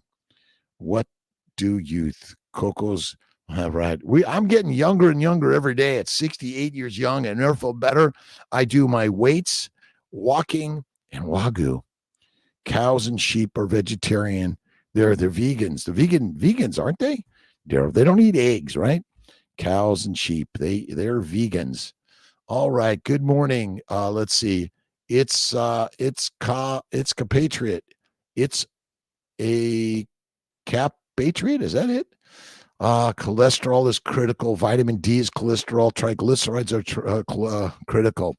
What do you Coco's? Right. I'm getting younger and younger every day. At 68 years young, I never feel better. I do my weights, walking, and Wagyu. Cows and sheep are vegetarian. They're vegans. The vegans, aren't they? They don't eat eggs, right? Cows and sheep. They're vegans. All right. Good morning. Let's see. It's compatriot. It's a patriot. Is that it? Cholesterol is critical. Vitamin D is cholesterol. Triglycerides are critical.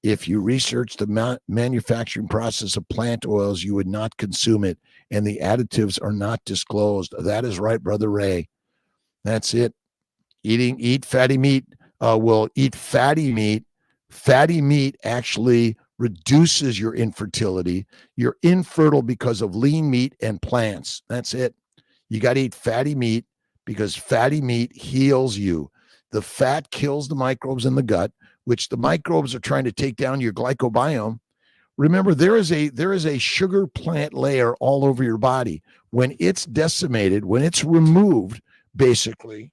If you research the manufacturing process of plant oils, you would not consume it, and the additives are not disclosed. That is right, Brother Ray. That's it. Eat fatty meat. Will eat fatty meat. Fatty meat actually reduces your infertility. You're infertile because of lean meat and plants. That's it. You got to eat fatty meat because fatty meat heals you. The fat kills the microbes in the gut, which the microbes are trying to take down your glycobiome. Remember, there is a sugar plant layer all over your body. When it's decimated, when it's removed, basically,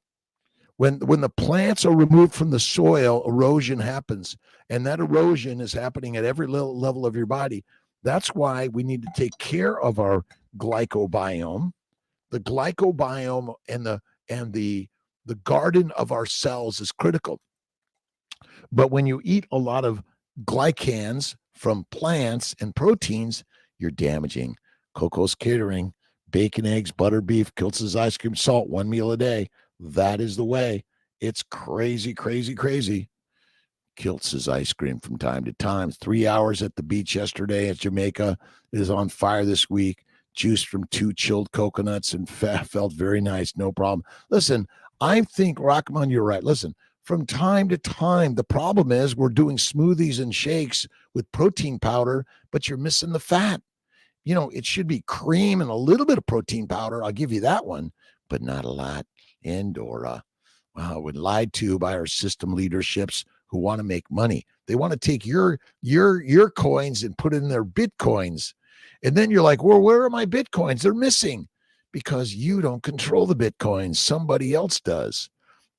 when the plants are removed from the soil, erosion happens. And that erosion is happening at every level of your body. That's why we need to take care of our glycobiome. The glycobiome and the garden of our cells is critical. But when you eat a lot of glycans from plants and proteins, you're damaging. Coco's Catering, bacon, eggs, butter, beef, Kiltz's ice cream, salt, one meal a day. That is the way. It's crazy, crazy, crazy. Kiltz's ice cream from time to time. 3 hours at the beach yesterday at Jamaica. It is on fire this week. Juice from 2 chilled coconuts and felt very nice. No problem. Listen, I think, Rockman, you're right. Listen, from time to time, the problem is we're doing smoothies and shakes with protein powder, but you're missing the fat. It should be cream and a little bit of protein powder. I'll give you that one. but not a lot. And Dora, we're lied to by our system leaderships who want to make money. They want to take your coins and put in their bitcoins. And then you're like, well, where are my bitcoins? They're missing because you don't control the bitcoins. Somebody else does.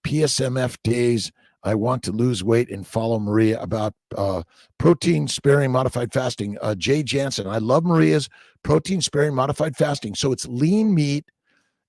PSMF days. I want to lose weight and follow Maria about protein sparing modified fasting. Jay Jansen. I love Maria's protein sparing modified fasting. So it's lean meat.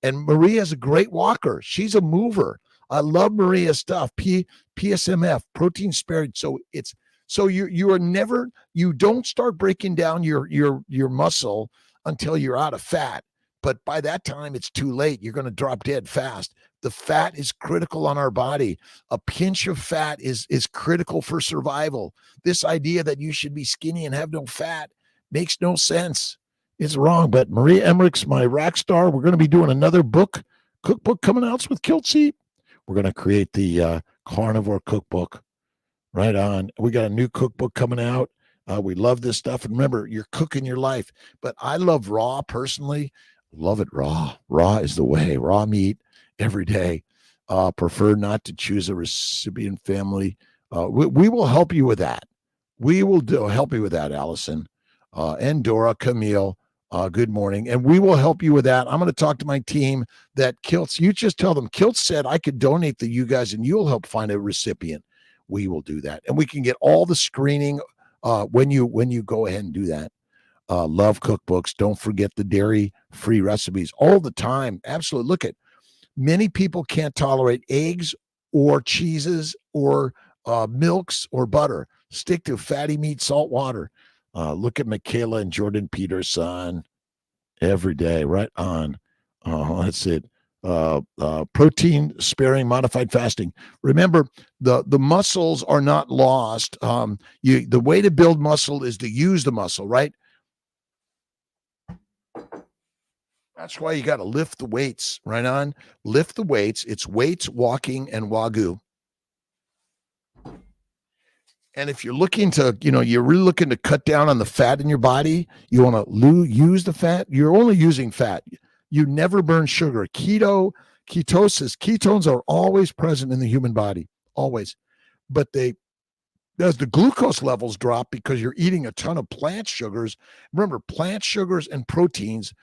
And Maria's a great walker. She's a mover. I love Maria's stuff. PSMF, protein sparing. So it's you don't start breaking down your muscle until you're out of fat. But by that time, it's too late. You're going to drop dead fast. The fat is critical on our body. A pinch of fat is critical for survival. This idea that you should be skinny and have no fat makes no sense. It's wrong. But Maria Emmerich's my rock star. We're going to be doing another cookbook coming out with Kiltz. We're going to create the carnivore cookbook. Right on. We got a new cookbook coming out. We love this stuff. And remember, you're cooking your life. But I love raw personally. Love it raw. Raw is the way. Raw meat every day. Prefer not to choose a recipient family. We will help you with that. We will help you with that, Allison. And Dora, Camille, good morning. And we will help you with that. I'm going to talk to my team that Kiltz, you just tell them, Kiltz said I could donate to you guys and you'll help find a recipient. We will do that. And we can get all the screening when you go ahead and do that. Love cookbooks. Don't forget the dairy-free recipes all the time. Absolutely. Look at many people can't tolerate eggs or cheeses or milks or butter. Stick to fatty meat, salt water. Look at Michaela and Jordan Peterson every day. Right on. That's it. Protein sparing modified fasting. Remember, the muscles are not lost. The way to build muscle is to use the muscle, right? That's why you got to lift the weights, right on. Lift the weights. It's weights, walking, and Wagyu. And if you're looking to, you're really looking to cut down on the fat in your body, you want to use the fat, you're only using fat. You never burn sugar. Ketosis, ketones are always present in the human body, always. But as the glucose levels drop because you're eating a ton of plant sugars, remember, plant sugars and proteins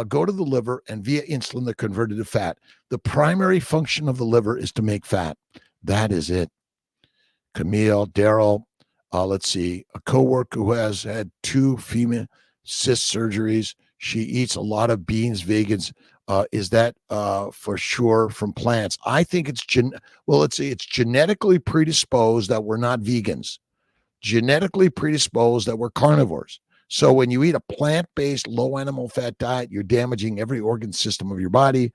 go to the liver and via insulin, they're converted to fat. The primary function of the liver is to make fat. That is it. Camille, Daryl, let's see, a coworker who has had 2 female cyst surgeries. She eats a lot of beans, vegans. Is that for sure from plants? I think it's it's genetically predisposed that we're not vegans, genetically predisposed that we're carnivores. So when you eat a plant-based, low animal fat diet, you're damaging every organ system of your body.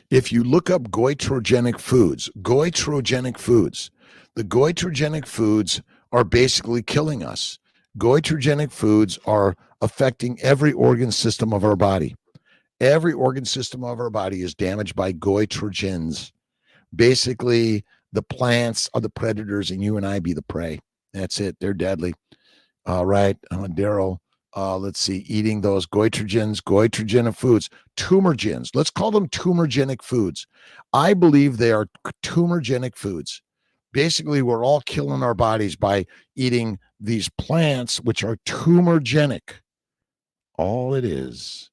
If you look up goitrogenic foods, the goitrogenic foods are basically killing us. Goitrogenic foods are affecting every organ system of our body. Every organ system of our body is damaged by goitrogens. Basically, the plants are the predators and you and I be the prey. That's it. They're deadly. All right, Daryl. Let's see, eating those goitrogenic foods, tumorgens. Let's call them tumorgenic foods. I believe they are tumorgenic foods. Basically, we're all killing our bodies by eating these plants, which are tumorgenic. All it is.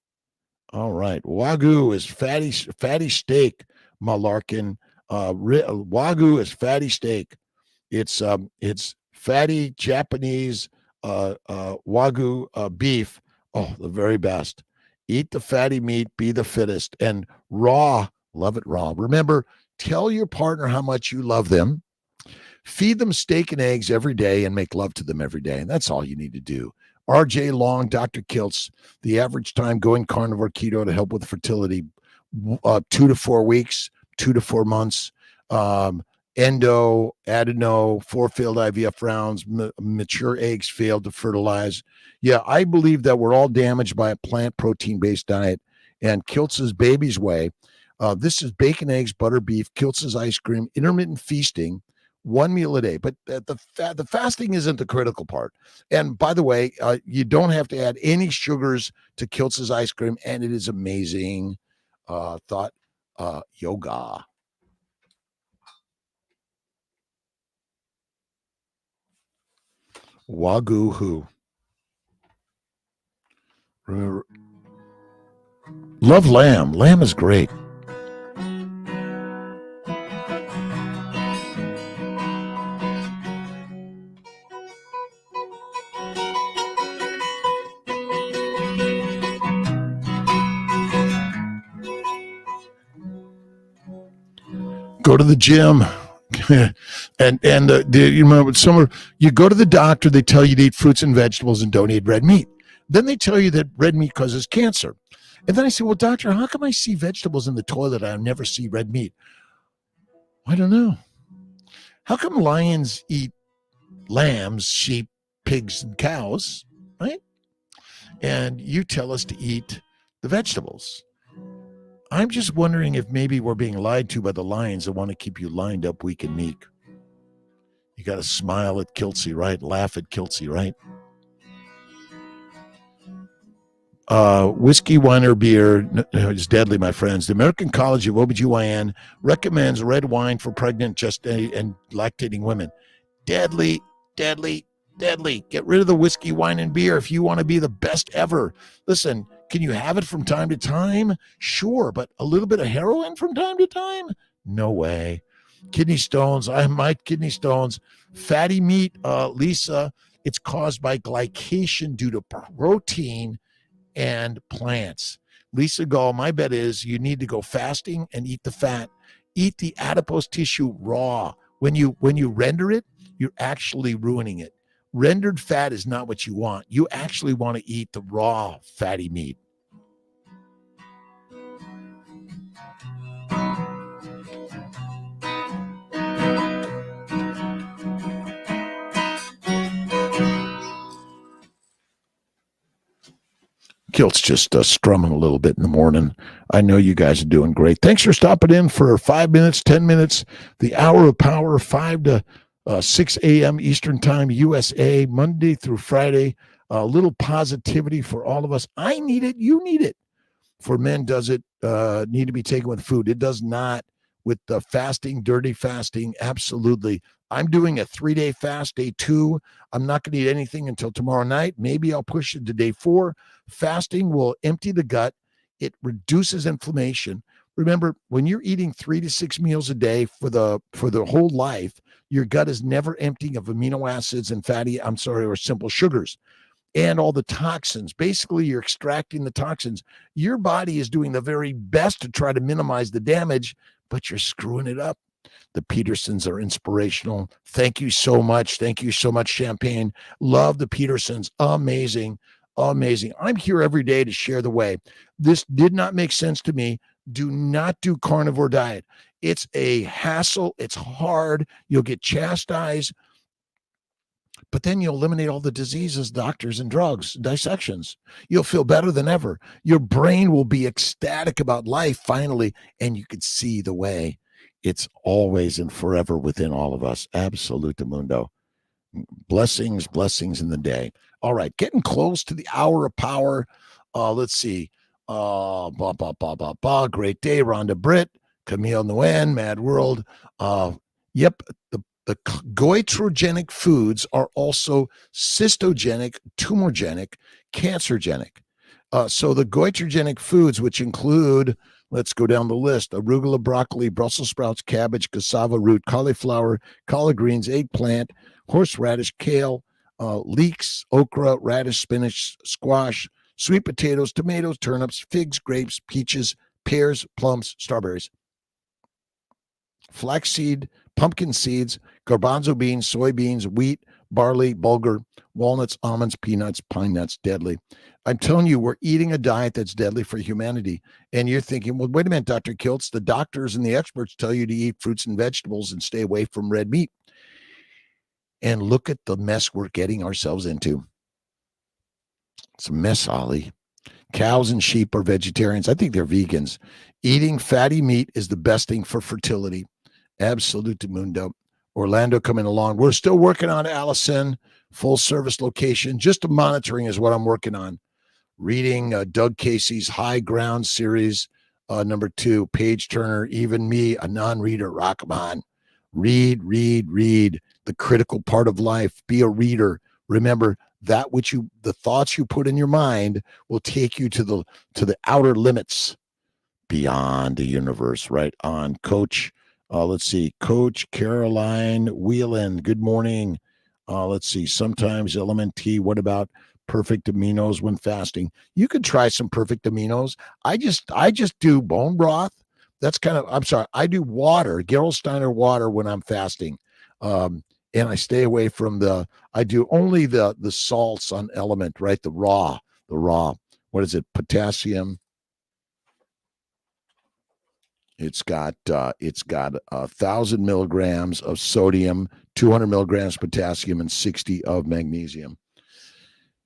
All right. Wagyu is fatty steak, Malarkin. Wagyu is fatty steak. It's fatty Japanese Wagyu beef. Oh, the very best. Eat the fatty meat, be the fittest. And raw, love it raw. Remember, tell your partner how much you love them. Feed them steak and eggs every day and make love to them every day. And that's all you need to do. RJ Long, Dr. Kiltz, the average time going carnivore keto to help with fertility, 2 to 4 weeks, 2 to 4 months. Endo, adeno, 4 failed IVF rounds, mature eggs failed to fertilize. Yeah, I believe that we're all damaged by a plant protein-based diet. And Kiltz's Baby's Way, This is bacon, eggs, butter, beef, Kiltz's ice cream, intermittent feasting, one meal a day. But the fasting isn't the critical part. And by the way, you don't have to add any sugars to Kiltz's ice cream, and it is amazing. Thought yoga. Wagyu who. Love lamb. Lamb is great. Go to the gym. and you remember somewhere you go to the doctor, they tell you to eat fruits and vegetables and don't eat red meat. Then they tell you that red meat causes cancer. And then I say, well, doctor, how come I see vegetables in the toilet? I never see red meat. I don't know. How come lions eat lambs, sheep, pigs, and cows, right? And you tell us to eat the vegetables. I'm just wondering if maybe we're being lied to by the lions that want to keep you lined up weak and meek. You got to smile at Kiltzy, right? Laugh at Kiltzy, right? Whiskey, wine, or beer is deadly, my friends. The American College of OBGYN recommends red wine for pregnant, and lactating women. Deadly, deadly, deadly. Get rid of the whiskey, wine, and beer if you want to be the best ever. Listen, can you have it from time to time? Sure, but a little bit of heroin from time to time? No way. Kidney stones. I might kidney stones. Fatty meat, Lisa, it's caused by glycation due to protein and plants. Lisa Gall, my bet is you need to go fasting and eat the fat. Eat the adipose tissue raw. When you render it, you're actually ruining it. Rendered fat is not what you want. You actually want to eat the raw fatty meat. Kiltz just strumming a little bit in the morning. I know you guys are doing great. Thanks for stopping in for 5 minutes, 10 minutes, the hour of power, 5 to 6 a.m. Eastern Time, USA, Monday through Friday. A little positivity for all of us. I need it. You need it. For men, does it need to be taken with food? It does not. With the fasting, dirty fasting, absolutely. I'm doing a 3-day fast, day 2. I'm not going to eat anything until tomorrow night. Maybe I'll push it to day 4. Fasting will empty the gut. It reduces inflammation. Remember, when you're eating 3 to 6 meals a day for the whole life, your gut is never emptying of amino acids and or simple sugars. And all the toxins. Basically, you're extracting the toxins. Your body is doing the very best to try to minimize the damage, but you're screwing it up. The Petersons are inspirational. Thank you so much. Thank you so much, Champagne. Love the Petersons. Amazing. Amazing. I'm here every day to share the way. This did not make sense to me. Do not do carnivore diet. It's a hassle. It's hard. You'll get chastised. But then you'll eliminate all the diseases, doctors, and drugs, dissections. You'll feel better than ever. Your brain will be ecstatic about life finally, and you can see the way. It's always and forever within all of us. Absolute mundo. Blessings, blessings in the day. All right, getting close to the hour of power. Let's see. Great day, Rhonda Britt, Camille Nguyen, Mad World. Yep, the goitrogenic foods are also cystogenic, tumorgenic, cancergenic. So the goitrogenic foods, which include, let's go down the list, arugula, broccoli, Brussels sprouts, cabbage, cassava root, cauliflower, collard greens, eggplant, horseradish, kale, leeks, okra, radish, spinach, squash, sweet potatoes, tomatoes, turnips, figs, grapes, peaches, pears, plums, strawberries, flaxseed, pumpkin seeds, garbanzo beans, soybeans, wheat, barley, bulgur, walnuts, almonds, peanuts, pine nuts, deadly. I'm telling you, we're eating a diet that's deadly for humanity. And you're thinking, well, wait a minute, Dr. Kiltz, the doctors and the experts tell you to eat fruits and vegetables and stay away from red meat. And look at the mess we're getting ourselves into. It's a mess, Ollie. Cows and sheep are vegetarians. I think they're vegans. Eating fatty meat is the best thing for fertility. Absolute mundo. Orlando coming along. We're still working on Allison, full service location. Just monitoring is what I'm working on. Reading Doug Casey's High Ground series, number 2, Page Turner, Even Me, a non-reader, rock 'em on. Read. The critical part of life. Be a reader. Remember, the thoughts you put in your mind will take you to the outer limits, beyond the universe. Right on. Coach, let's see, Coach Caroline Whelan, good morning. Let's see, sometimes element T. What about perfect aminos when fasting? You could try some perfect aminos. I just do bone broth. That's kind of, I'm sorry, I do water, Gerolsteiner water when I'm fasting. And I stay away from I do only the salts on element, right? The raw, what is it? Potassium. It's got 1,000 milligrams of sodium, 200 milligrams potassium, and 60 of magnesium.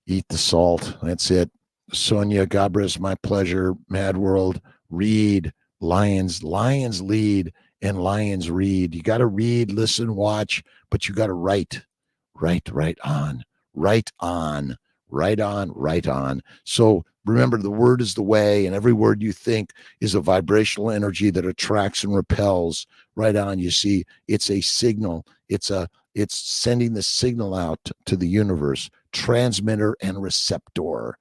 Eat the salt. That's it. Sonia Gabris, my pleasure. Mad World. Read. Lions lead and lions read. You got to read, listen, watch, but you got to write. Right on. So remember, the word is the way, and every word you think is a vibrational energy that attracts and repels. Right on. You see, it's a signal. It's sending the signal out to the universe, transmitter and receptor.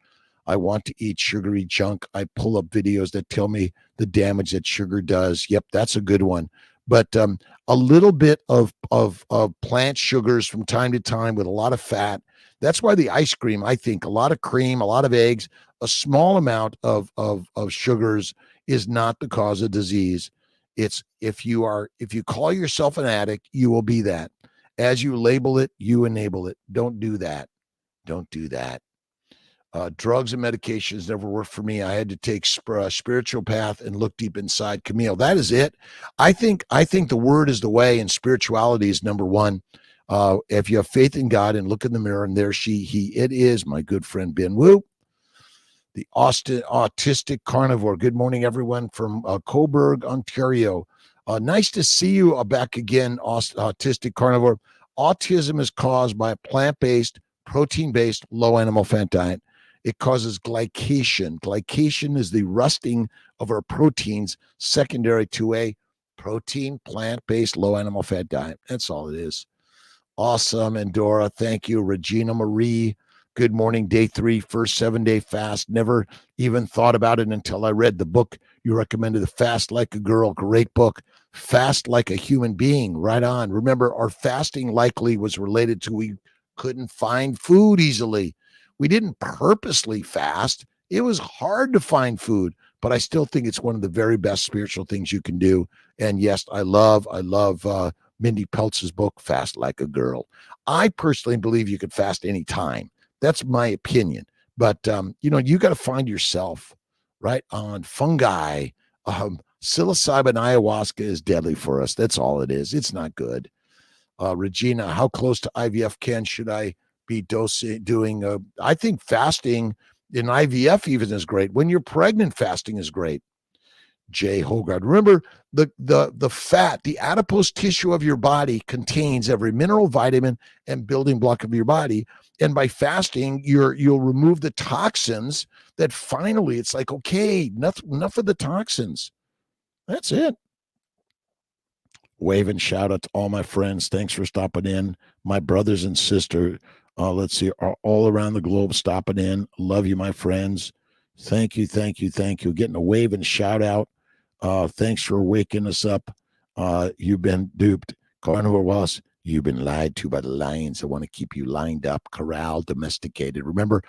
I want to eat sugary junk. I pull up videos that tell me the damage that sugar does. Yep, that's a good one. But a little bit of plant sugars from time to time with a lot of fat. That's why the ice cream, I think, a lot of cream, a lot of eggs, a small amount of sugars is not the cause of disease. It's if you call yourself an addict, you will be that. As you label it, you enable it. Don't do that. Drugs and medications never worked for me. I had to take a spiritual path and look deep inside. Camille, that is it. I think the word is the way, and spirituality is number one. If you have faith in God and look in the mirror, and there it is, my good friend Ben Wu, the autistic carnivore. Good morning, everyone from Coburg, Ontario. Nice to see you back again, autistic carnivore. Autism is caused by a plant-based, protein-based, low animal fat diet. It causes glycation. Glycation is the rusting of our proteins secondary to a protein, plant-based, low animal fat diet. That's all it is. Awesome. And Dora, thank you. Regina Marie, good morning. Day 3, first 7-day fast. Never even thought about it until I read the book you recommended, The Fast Like a Girl. Great book. Fast like a human being. Right on. Remember, our fasting likely was related to we couldn't find food easily. We didn't purposely fast. It was hard to find food, but I still think it's one of the very best spiritual things you can do. And yes, I love Mindy Peltz's book, Fast Like a Girl. I personally believe you could fast anytime. That's my opinion. But, you got to find yourself. Right on. Fungi. Psilocybin ayahuasca is deadly for us. That's all it is. It's not good. Regina, how close to IVF should I be doing? I think fasting in IVF even is great. When you're pregnant, fasting is great. Jay Hogard. Remember, the fat, the adipose tissue of your body contains every mineral, vitamin, and building block of your body. And by fasting, you'll remove the toxins that finally it's like, okay, enough of the toxins. That's it. Wave and shout out to all my friends. Thanks for stopping in. My brothers and sisters, let's see, are all around the globe stopping in. Love you, my friends. Thank you. Getting a wave and shout out. Thanks for waking us up. You've been duped. Carnivore Wallace, you've been lied to by the lions that want to keep you lined up, corralled, domesticated. Remember,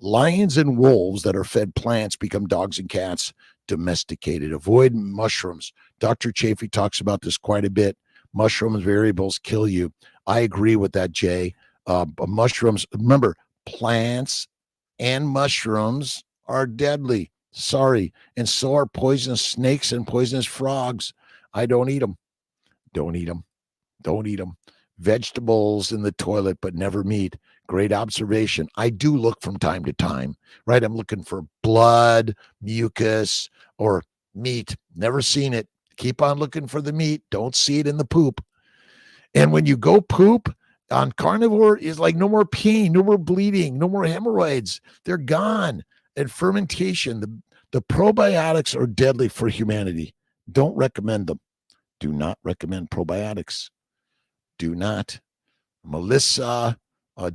lions and wolves that are fed plants become dogs and cats, domesticated. Avoid mushrooms. Dr. Chafee talks about this quite a bit. Mushrooms variables kill you. I agree with that, Jay. Mushrooms, remember, plants and mushrooms are deadly. Sorry. And so are poisonous snakes and poisonous frogs. I don't eat them. Don't eat them. Vegetables in the toilet, but never meat. Great observation. I do look from time to time, right? I'm looking for blood, mucus, or meat. Never seen it. Keep on looking for the meat. Don't see it in the poop. And when you go poop on carnivore, is like no more pain, no more bleeding, no more hemorrhoids. They're gone. And fermentation, the probiotics are deadly for humanity. Don't recommend them. Do not recommend probiotics. Do not. Melissa,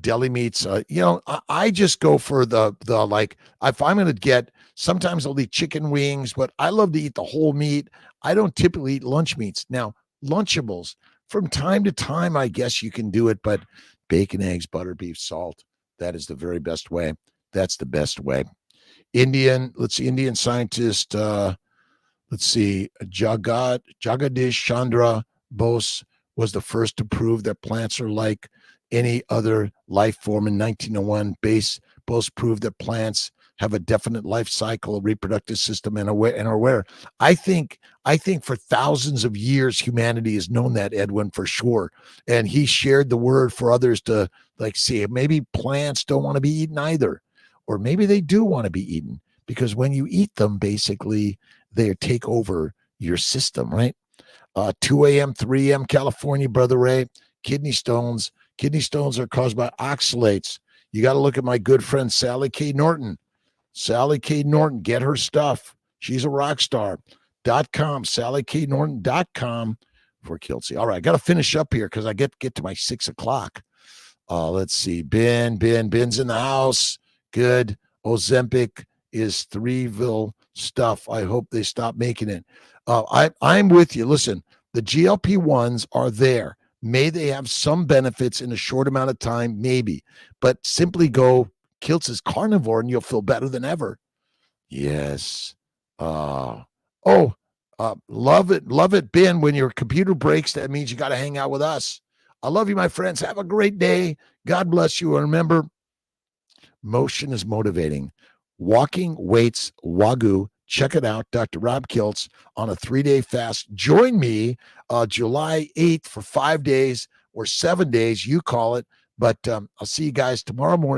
deli meats. I just go for the like, if I'm going to get, sometimes I'll eat chicken wings, but I love to eat the whole meat. I don't typically eat lunch meats. Now, Lunchables, from time to time, I guess you can do it, but bacon, eggs, butter, beef, salt, that is the very best way. That's the best way. Indian scientist, Jagadish Chandra Bose was the first to prove that plants are like any other life form in 1901. Bose proved that plants have a definite life cycle, a reproductive system, and are aware. I think for thousands of years, humanity has known that, Edwin, for sure. And he shared the word for others to see. Maybe plants don't want to be eaten either, or maybe they do want to be eaten, because when you eat them, basically they take over your system, right? 2 a.m., 3 a.m. California, Brother Ray, kidney stones. Kidney stones are caused by oxalates. You got to look at my good friend, Sally K. Norton. Sally K. Norton, get her stuff. She's a rock star. .com, SallyKNorton.com for Kiltz. All right, I got to finish up here because I get to my 6 o'clock. Let's see. Ben's in the house. Good. Ozempic is Threeville stuff. I hope they stop making it. I'm with you. Listen, the GLP-1s are there. May they have some benefits in a short amount of time? Maybe. But simply go Kiltz's carnivore and you'll feel better than ever. Yes. Love it, Ben. When your computer breaks, that means you got to hang out with us. I love you, my friends. Have a great day. God bless you. And remember, motion is motivating. Walking Weights Wagyu. Check it out, Dr. Rob Kiltz on a 3-day fast. Join me July 8th for 5 days or 7 days. You call it. But I'll see you guys tomorrow morning.